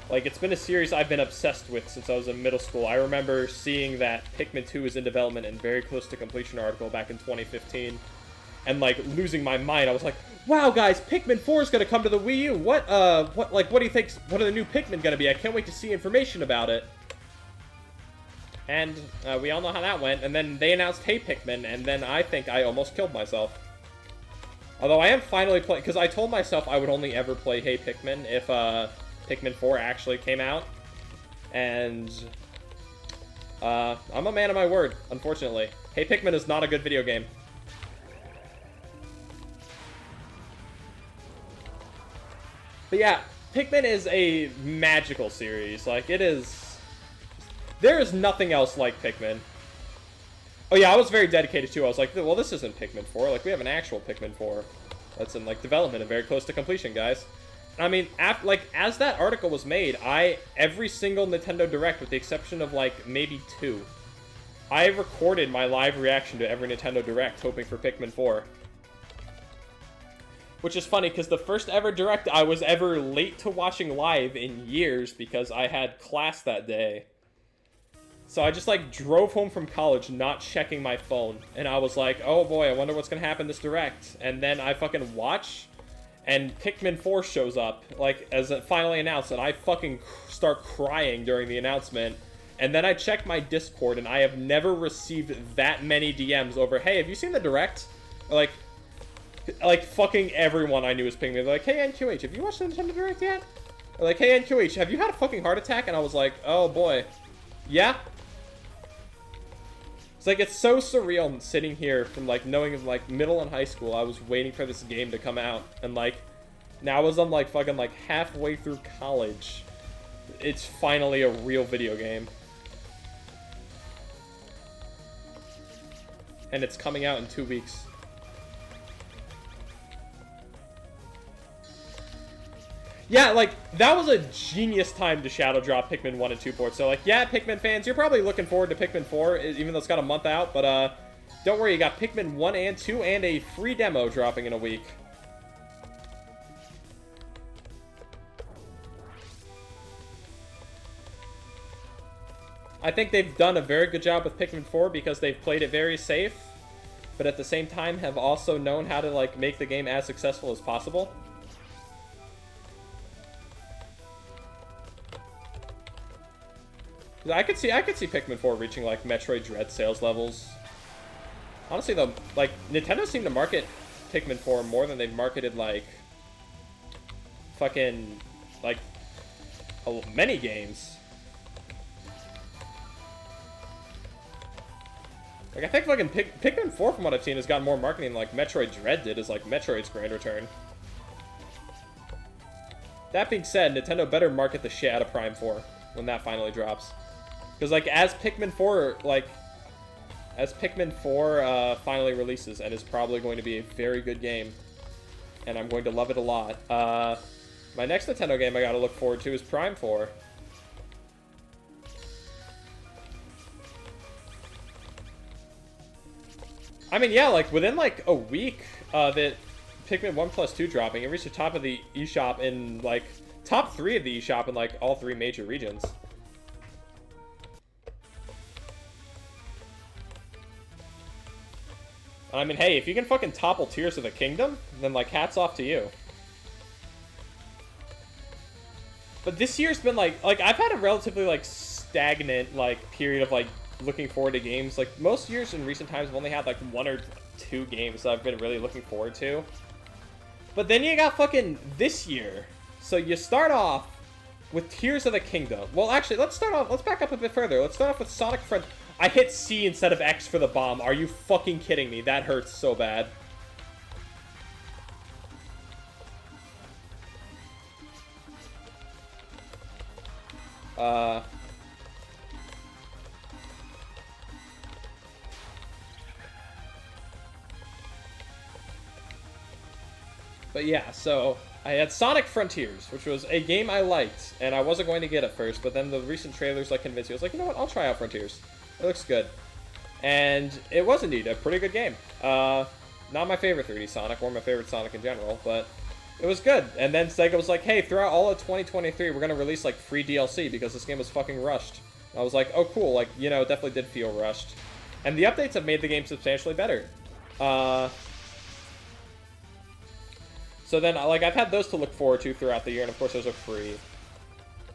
Like, it's been a series I've been obsessed with since I was in middle school. I remember seeing that Pikmin 2 is in development and very close to completion article back in 2015. And, like, losing my mind. I was like, wow, guys, Pikmin 4 is going to come to the Wii U. What do you think, what are the new Pikmin going to be? I can't wait to see information about it. And we all know how that went. And then they announced Hey Pikmin, and then I think I almost killed myself. Although I am finally playing, because I told myself I would only ever play Hey Pikmin if Pikmin 4 actually came out. And I'm a man of my word, unfortunately. Hey Pikmin is not a good video game. But yeah, Pikmin is a magical series. Like, it is... There is nothing else like Pikmin. Oh yeah, I was very dedicated too. I was like, well, this isn't Pikmin 4. Like, we have an actual Pikmin 4 that's in, like, development and very close to completion, guys. I mean, as that article was made, every single Nintendo Direct, with the exception of, like, maybe 2, I recorded my live reaction to every Nintendo Direct, hoping for Pikmin 4. Which is funny, because the first ever Direct I was ever late to watching live in years because I had class that day. So I just, like, drove home from college not checking my phone. And I was like, oh boy, I wonder what's gonna happen this Direct. And then I fucking watch, and Pikmin 4 shows up, like, as it finally announced, and I fucking start crying during the announcement. And then I check my Discord, and I have never received that many DMs over, hey, have you seen the Direct? Or, like, fucking everyone I knew was pinging me. They're like, hey, NQH, have you watched the Nintendo Direct yet? Or like, hey, NQH, have you had a fucking heart attack? And I was like, oh, boy. Yeah? It's like, it's so surreal sitting here from, like, knowing, like, middle and high school, I was waiting for this game to come out. And, like, now as I'm, like, fucking, like, halfway through college, it's finally a real video game. And it's coming out in 2 weeks. Yeah, like, that was a genius time to shadow drop Pikmin 1 and 2 ports. So, like, yeah, Pikmin fans, you're probably looking forward to Pikmin 4, even though it's got a month out. But, don't worry, you got Pikmin 1 and 2 and a free demo dropping in a week. I think they've done a very good job with Pikmin 4 because they've played it very safe, but at the same time have also known how to, like, make the game as successful as possible. I could see Pikmin 4 reaching, like, Metroid Dread sales levels. Honestly, though, like, Nintendo seemed to market Pikmin 4 more than they've marketed, like, fucking, like, many games. Like, I think fucking Pikmin 4, from what I've seen, has gotten more marketing than, like, Metroid Dread did, as, like, Metroid's grand return. That being said, Nintendo better market the shit out of Prime 4 when that finally drops. Because, like, as Pikmin 4, finally releases, and is probably going to be a very good game, and I'm going to love it a lot. My next Nintendo game I gotta look forward to is Prime 4. I mean, yeah, like, within, like, a week, that Pikmin 1 plus 2 dropping, it reached the top of the eShop in, like, top 3 of the eShop in, like, all 3 major regions. I mean, hey, if you can fucking topple Tears of the Kingdom, then, like, hats off to you. But this year's been, like, I've had a relatively, like, stagnant, like, period of, like, looking forward to games. Like, most years in recent times have only had, like, 1 or 2 games that I've been really looking forward to. But then you got fucking this year. So you start off with Tears of the Kingdom. Well, actually, let's back up a bit further. Let's start off with Sonic Frontiers. I hit C instead of X for the bomb. Are you fucking kidding me? That hurts so bad. But yeah, so I had Sonic Frontiers, which was a game I liked, and I wasn't going to get at first, but then the recent trailers, like, convinced me. I was like, you know what, I'll try out Frontiers. It looks good. And it was indeed a pretty good game. Not my favorite 3D Sonic, or my favorite Sonic in general, but it was good. And then Sega was like, hey, throughout all of 2023, we're going to release, like, free DLC, because this game was fucking rushed. And I was like, oh, cool, like, you know, it definitely did feel rushed. And the updates have made the game substantially better. So then, like, I've had those to look forward to throughout the year, and of course those are free.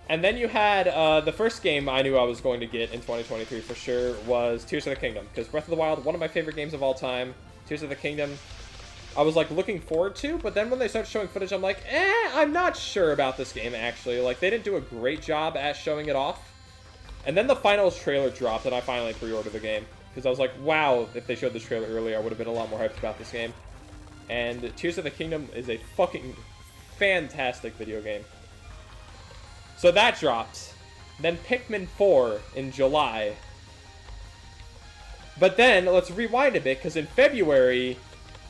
And then you had, the first game I knew I was going to get in 2023 for sure was Tears of the Kingdom. Because Breath of the Wild, one of my favorite games of all time. Tears of the Kingdom, I was, like, looking forward to, but then when they started showing footage, I'm like, I'm not sure about this game, actually. Like, they didn't do a great job at showing it off. And then the finals trailer dropped, and I finally pre-ordered the game. Because I was like, wow, if they showed this trailer earlier, I would have been a lot more hyped about this game. And Tears of the Kingdom is a fucking fantastic video game. So that dropped. Then Pikmin 4 in July. But then, let's rewind a bit, because in February,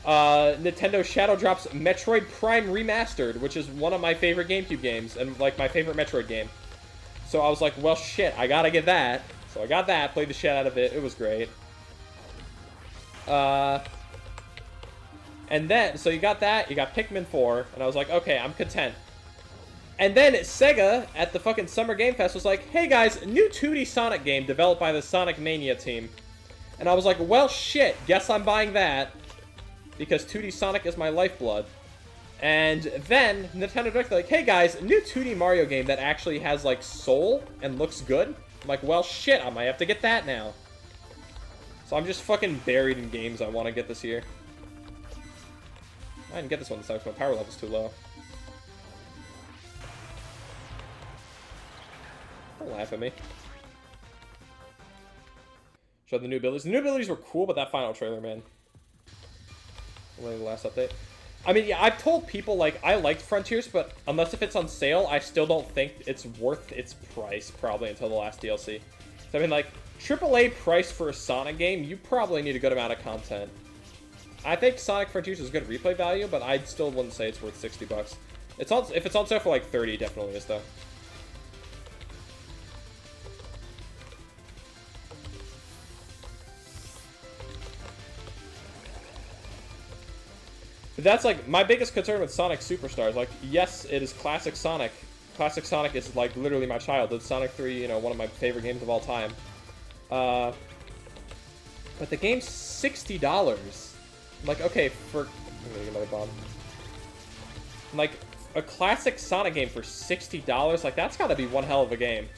Nintendo Shadow drops Metroid Prime Remastered, which is one of my favorite GameCube games, and, like, my favorite Metroid game. So I was like, well, shit, I gotta get that. So I got that, played the shit out of it, it was great. And then, so you got that, you got Pikmin 4, and I was like, okay, I'm content. And then Sega, at the fucking Summer Game Fest, was like, hey guys, new 2D Sonic game developed by the Sonic Mania team. And I was like, well, shit, guess I'm buying that, because 2D Sonic is my lifeblood. And then, Nintendo Direct, like, hey guys, new 2D Mario game that actually has, like, soul and looks good. I'm like, well, shit, I might have to get that now. So I'm just fucking buried in games I want to get this year. I didn't get this one this time because my power level's too low. Don't laugh at me. Show the new abilities. The new abilities were cool, but that final trailer, man. Only the last update. I mean, yeah, I've told people, like, I liked Frontiers, but unless if it's on sale, I still don't think it's worth its price, probably, until the last DLC. So, I mean, like, AAA price for a Sonic game, you probably need a good amount of content. I think Sonic Frontiers is good replay value, but I still wouldn't say it's worth 60 bucks. It's on, if it's on sale for like 30, definitely is, though. But that's, like, my biggest concern with Sonic Superstars. Like, yes, it is classic Sonic. Classic Sonic is, like, literally my childhood. Sonic 3, you know, one of my favorite games of all time. But the game's $60. Like, okay, for... I'm gonna get another bomb. Like, a classic Sonic game for $60? Like, that's gotta be one hell of a game.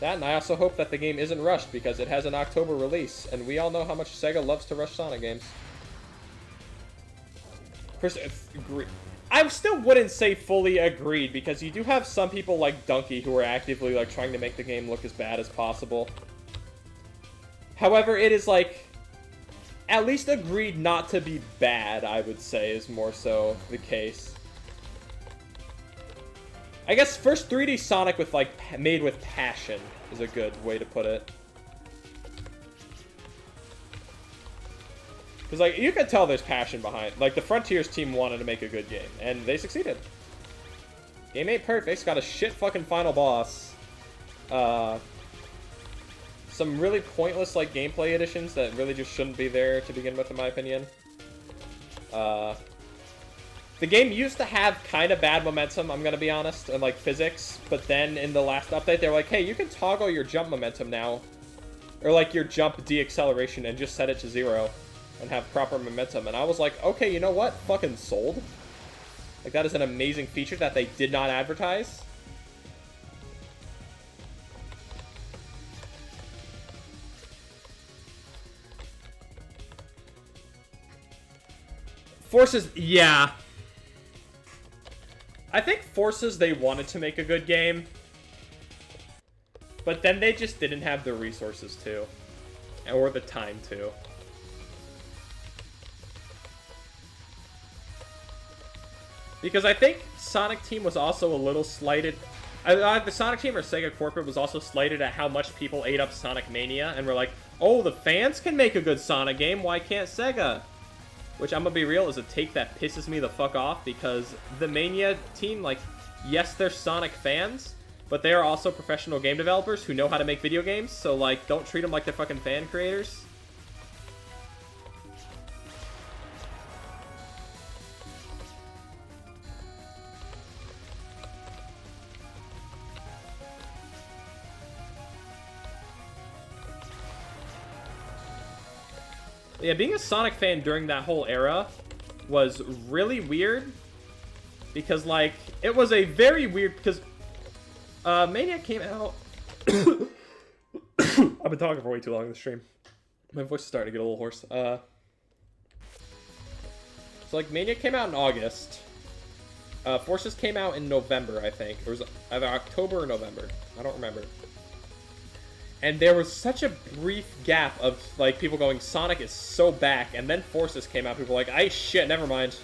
That, and I also hope that the game isn't rushed because it has an October release, and we all know how much Sega loves to rush Sonic games. I still wouldn't say fully agreed, because you do have some people like Donkey who are actively like trying to make the game look as bad as possible. However, it is like at least agreed not to be bad, I would say, is more so the case. I guess first 3D Sonic with like made with passion is a good way to put it. Because, like, you can tell there's passion behind. Like, the Frontiers team wanted to make a good game, and they succeeded. Game ain't perfect. It's got a shit fucking final boss. Some really pointless, like, gameplay additions that really just shouldn't be there to begin with, in my opinion. The game used to have kind of bad momentum, I'm gonna be honest, and, like, physics. But then, in the last update, they were like, hey, you can toggle your jump momentum now. Or, like, your jump de-acceleration and just set it to 0. And have proper momentum. And I was like, okay, you know what? Fucking sold. Like, that is an amazing feature that they did not advertise. Forces, yeah. I think Forces, they wanted to make a good game. But then they just didn't have the resources to. Or the time to. Because I think Sonic Team was also a little slighted. The Sonic Team or Sega Corporate was also slighted at how much people ate up Sonic Mania. And were like, oh, the fans can make a good Sonic game. Why can't Sega? Which, I'm gonna be real, is a take that pisses me the fuck off. Because the Mania team, like, yes, they're Sonic fans. But they are also professional game developers who know how to make video games. So, like, don't treat them like they're fucking fan creators. Yeah, being a Sonic fan during that whole era was really weird. Because, like, it was a very weird... Because Mania came out... I've been talking for way too long in the stream. My voice is starting to get a little hoarse. So, like, Mania came out in August. Forces came out in November, I think. It was either October or November. I don't remember. And there was such a brief gap of, like, people going, Sonic is so back. And then Forces came out. People were like, ay, shit, never mind.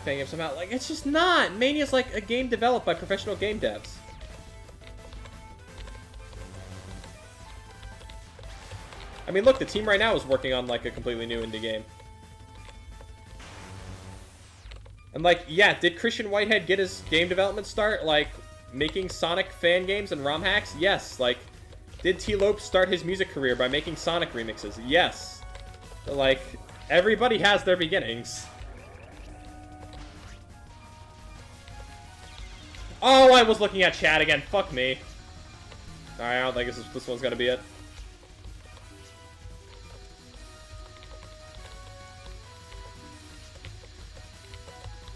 Fan games come out. Like, it's just not. Mania's like a game developed by professional game devs. I mean, look, the team right now is working on, like, a completely new indie game. And, like, yeah, did Christian Whitehead get his game development start, like, making Sonic fan games and ROM hacks? Yes. Like, did T-Lope start his music career by making Sonic remixes? Yes. But, like, everybody has their beginnings. Oh, I was looking at chat again. Fuck me. Alright, I don't think this one's gonna be it.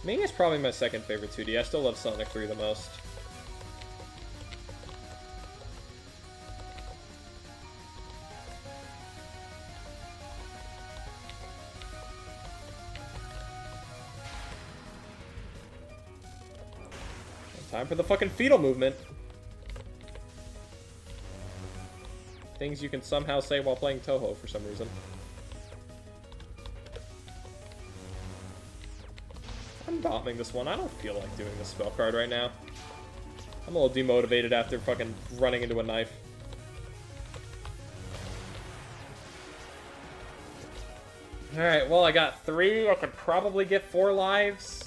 Mania's probably my second favorite 2D. I still love Sonic 3 the most. Time for the fucking fetal movement. Things you can somehow say while playing Touhou for some reason. I'm bombing this one. I don't feel like doing this spell card right now. I'm a little demotivated after fucking running into a knife. Alright, well, I got 3. I could probably get 4 lives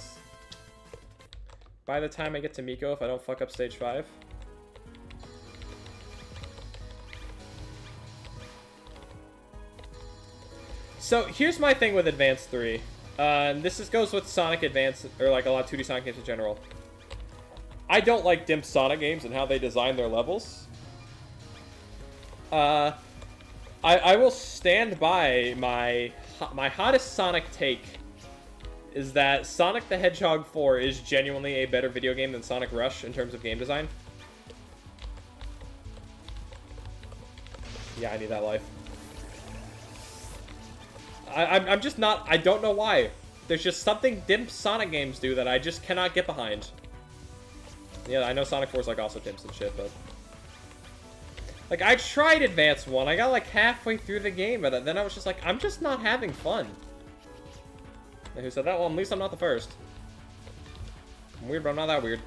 by the time I get to Miko if I don't fuck up stage 5. So, here's my thing with Advance 3. And this goes with Sonic Advance, or like a lot of 2D Sonic games in general. I don't like dimp Sonic games and how they design their levels. I will stand by my hottest Sonic take is that Sonic the Hedgehog 4 is genuinely a better video game than Sonic Rush in terms of game design. Yeah, I need that life. I'm just not... I don't know why. There's just something dim Sonic games do that I just cannot get behind. Yeah, I know Sonic 4 is like also dimps and shit, but... Like, I tried Advance 1. I got like halfway through the game, but then I was just like, I'm just not having fun. And who said that? Well, at least I'm not the first. I'm weird, but I'm not that weird.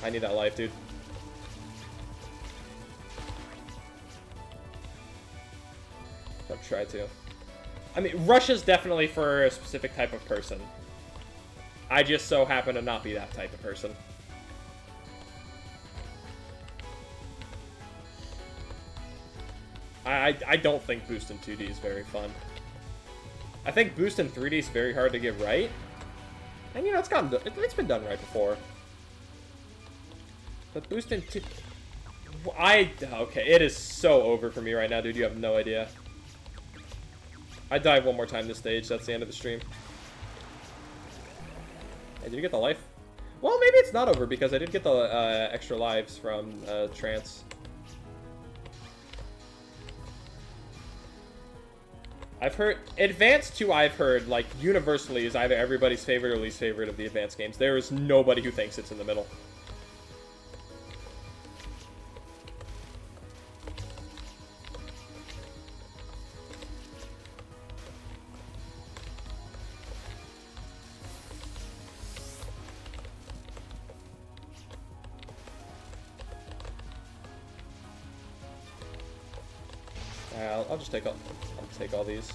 I need that life, dude. I've tried to. I mean, Rush is definitely for a specific type of person. I just so happen to not be that type of person. I don't think Boost in 2D is very fun. I think Boost in 3D is very hard to get right. And, you know, it's been done right before. But Boost in 2... Okay, it is so over for me right now, dude. You have no idea. I dive one more time this stage. That's the end of the stream. Hey, did you get the life? Well, maybe it's not over because I did get the extra lives from Trance. I've heard... Advance 2, I've heard, like, universally is either everybody's favorite or least favorite of the Advance games. There is nobody who thinks it's in the middle. I'll just take all these.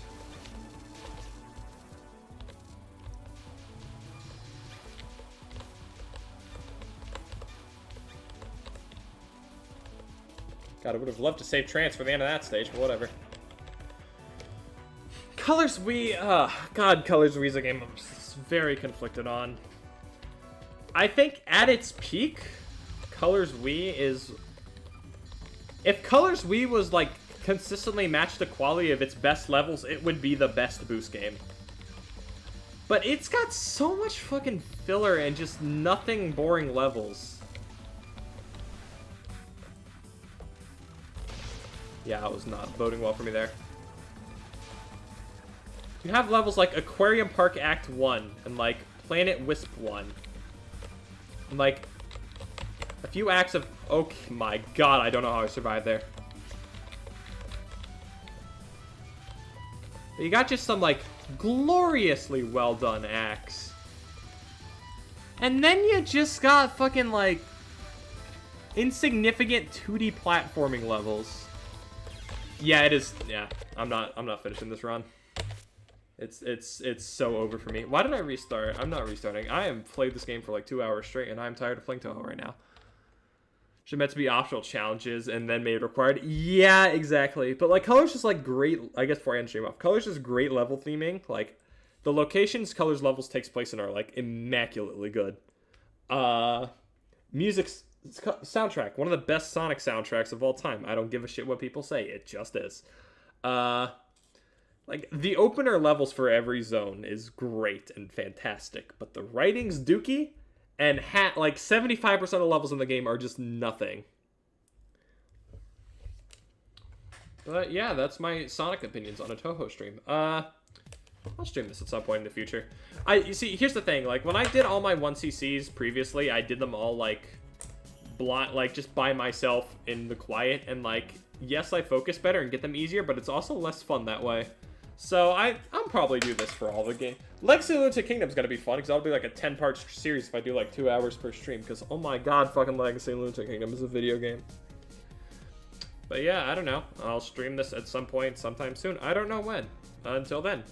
God, I would have loved to save Trance for the end of that stage, but whatever. Colors Wii, God, Colors Wii is a game I'm very conflicted on. I think at its peak, Colors Wii is... If Colors Wii was, like, consistently match the quality of its best levels, it would be the best Boost game. But it's got so much fucking filler and just nothing boring levels. Yeah, it was not boding well for me there. You have levels like Aquarium Park Act 1 and like Planet Wisp 1. And like a few acts of... Oh my god, I don't know how I survived there. You got just some, like, gloriously well-done acts. And then you just got fucking, like, insignificant 2D platforming levels. Yeah, it is. Yeah, I'm not finishing this run. It's so over for me. Why did I restart? I'm not restarting. I have played this game for, like, 2 hours straight, and I'm tired of playing Touhou right now. Should meant to be optional challenges and then made it required. Yeah, exactly. But like Colors is like great. I guess before I end stream off, Colors is great level theming. Like the locations Colors levels takes place in are like immaculately good. Music's soundtrack, one of the best Sonic soundtracks of all time. I don't give a shit what people say. It just is. Like the opener levels for every zone is great and fantastic, but the writing's dookie. And like 75% of the levels in the game are just nothing. But yeah, that's my Sonic opinions on a Touhou stream. I'll stream this at some point in the future. You see, here's the thing. Like when I did all my 1cc's previously, I did them all like blind, like just by myself in the quiet. And like, yes, I focus better and get them easier, but it's also less fun that way. So I'll probably do this for all the game. Legacy Lunatic Kingdom's gonna be fun because that'll be like a 10-part series if I do like 2 hours per stream. Because oh my god, fucking Legacy Lunatic Kingdom is a video game. But yeah, I don't know. I'll stream this at some point, sometime soon. I don't know when. Until then.